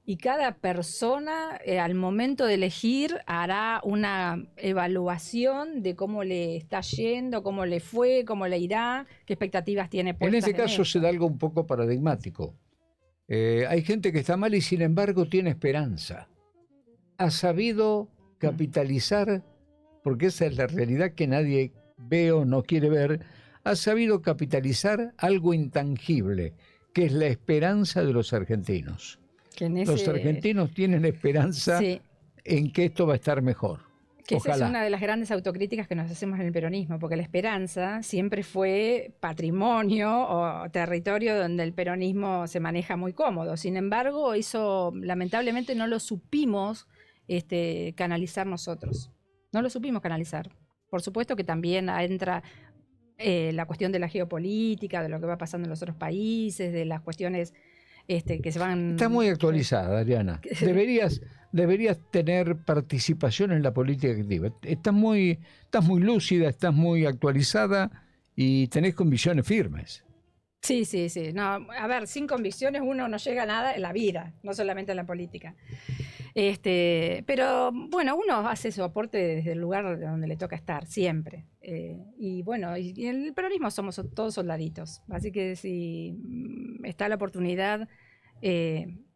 y cada persona al momento de elegir hará una evaluación de cómo le está yendo, cómo le fue, cómo le irá, qué expectativas tiene puestas En este caso eso. se da algo un poco paradigmático. Hay gente que está mal y sin embargo tiene esperanza. Ha sabido capitalizar, porque esa es la realidad que nadie ve o no quiere ver, ha sabido capitalizar algo intangible, que es la esperanza de los argentinos. Que Los argentinos tienen esperanza sí, en que esto va a estar mejor. que esa es Ojalá. una de las grandes autocríticas que nos hacemos en el peronismo, porque la esperanza siempre fue patrimonio o territorio donde el peronismo se maneja muy cómodo. Sin embargo, eso lamentablemente no lo supimos canalizar nosotros. No lo supimos canalizar. Por supuesto que también entra la cuestión de la geopolítica, de lo que va pasando en los otros países, de las cuestiones que se van... Está muy actualizada, Adriana. Deberías tener participación en la política activa. Estás muy lúcida, estás muy actualizada y tenés convicciones firmes. Sí. No, a ver, sin convicciones uno no llega a nada en la vida, no solamente en la política. Pero bueno, uno hace su aporte desde el lugar donde le toca estar, siempre. Y bueno, y en el peronismo somos todos soldaditos, así que si está la oportunidad,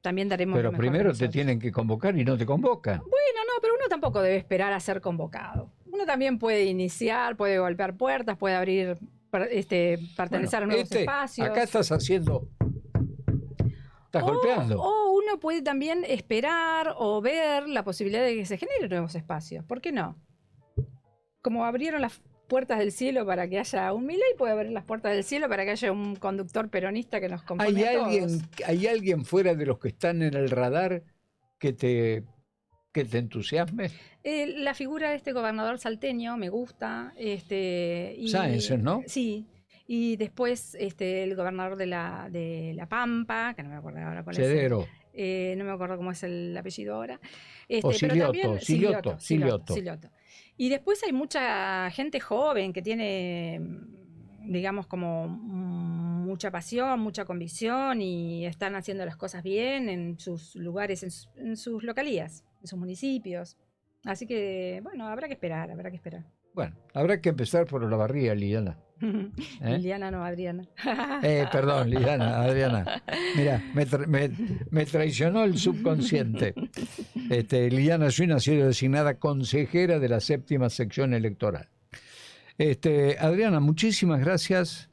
también daremos Pero lo mejor de primero te nosotros. tienen que convocar y no te convocan. Bueno, no, pero uno tampoco debe esperar a ser convocado. Uno también puede iniciar, puede golpear puertas, puede abrir, pertenecer a nuevos espacios. Acá estás golpeando. O uno puede también esperar o ver la posibilidad de que se generen nuevos espacios. ¿Por qué no? Como abrieron las puertas del cielo para que haya un Milei, puede abrir las puertas del cielo para que haya un conductor peronista que nos compone a todos. ¿Hay alguien fuera de los que están en el radar que te entusiasme? La figura de este gobernador salteño me gusta. Sáenz, ¿no? Sí. Y después el gobernador de la Pampa, que no me acuerdo ahora cuál Cedero. es. No me acuerdo cómo es el apellido ahora. O Pero también Silioto. Y después hay mucha gente joven que tiene, digamos, como mucha pasión, mucha convicción y están haciendo las cosas bien en sus lugares, en sus localías, en sus municipios. Así que, bueno, habrá que esperar. Bueno, habrá que empezar por Olavarría, Liliana. Liliana, no, Adriana. Perdón, Liliana, Adriana. Mira, me traicionó el subconsciente. Liliana Swin ha sido designada consejera de la 7ª sección electoral. Adriana, muchísimas gracias.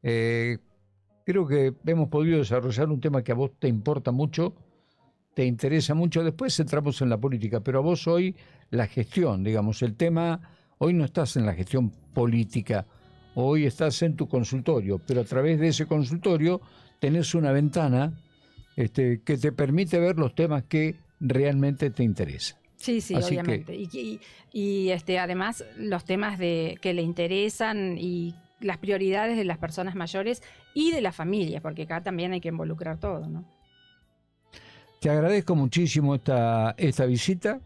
Creo que hemos podido desarrollar un tema que a vos te importa mucho, te interesa mucho. Después entramos en la política, pero a vos hoy la gestión, digamos, el tema, hoy no estás en la gestión política, hoy estás en tu consultorio, pero a través de ese consultorio tenés una ventana que te permite ver los temas que realmente te interesan. Sí, Así obviamente. Y además los temas que le interesan y las prioridades de las personas mayores y de las familias, porque acá también hay que involucrar todo, ¿no? Te agradezco muchísimo esta visita,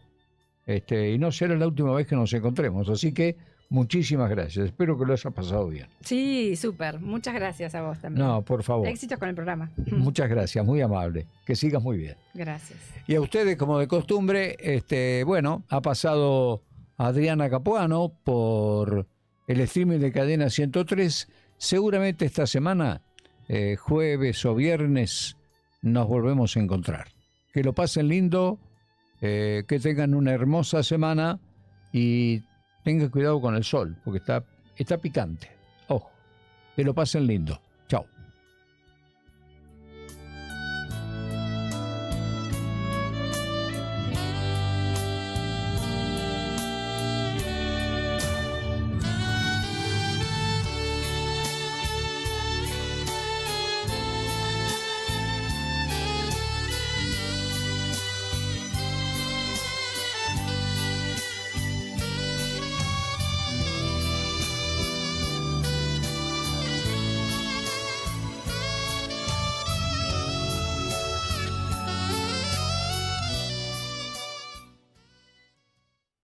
y no será la última vez que nos encontremos, así que muchísimas gracias. Espero que lo hayas pasado bien. Sí, súper. Muchas gracias a vos también. No, por favor. Éxitos con el programa. Muchas gracias, muy amable. Que sigas muy bien. Gracias. Y a ustedes, como de costumbre, bueno, ha pasado Adriana Capuano por el streaming de Cadena 103. Seguramente esta semana, jueves o viernes, nos volvemos a encontrar. Que lo pasen lindo, que tengan una hermosa semana y tengan cuidado con el sol, porque está picante. Ojo, que lo pasen lindo.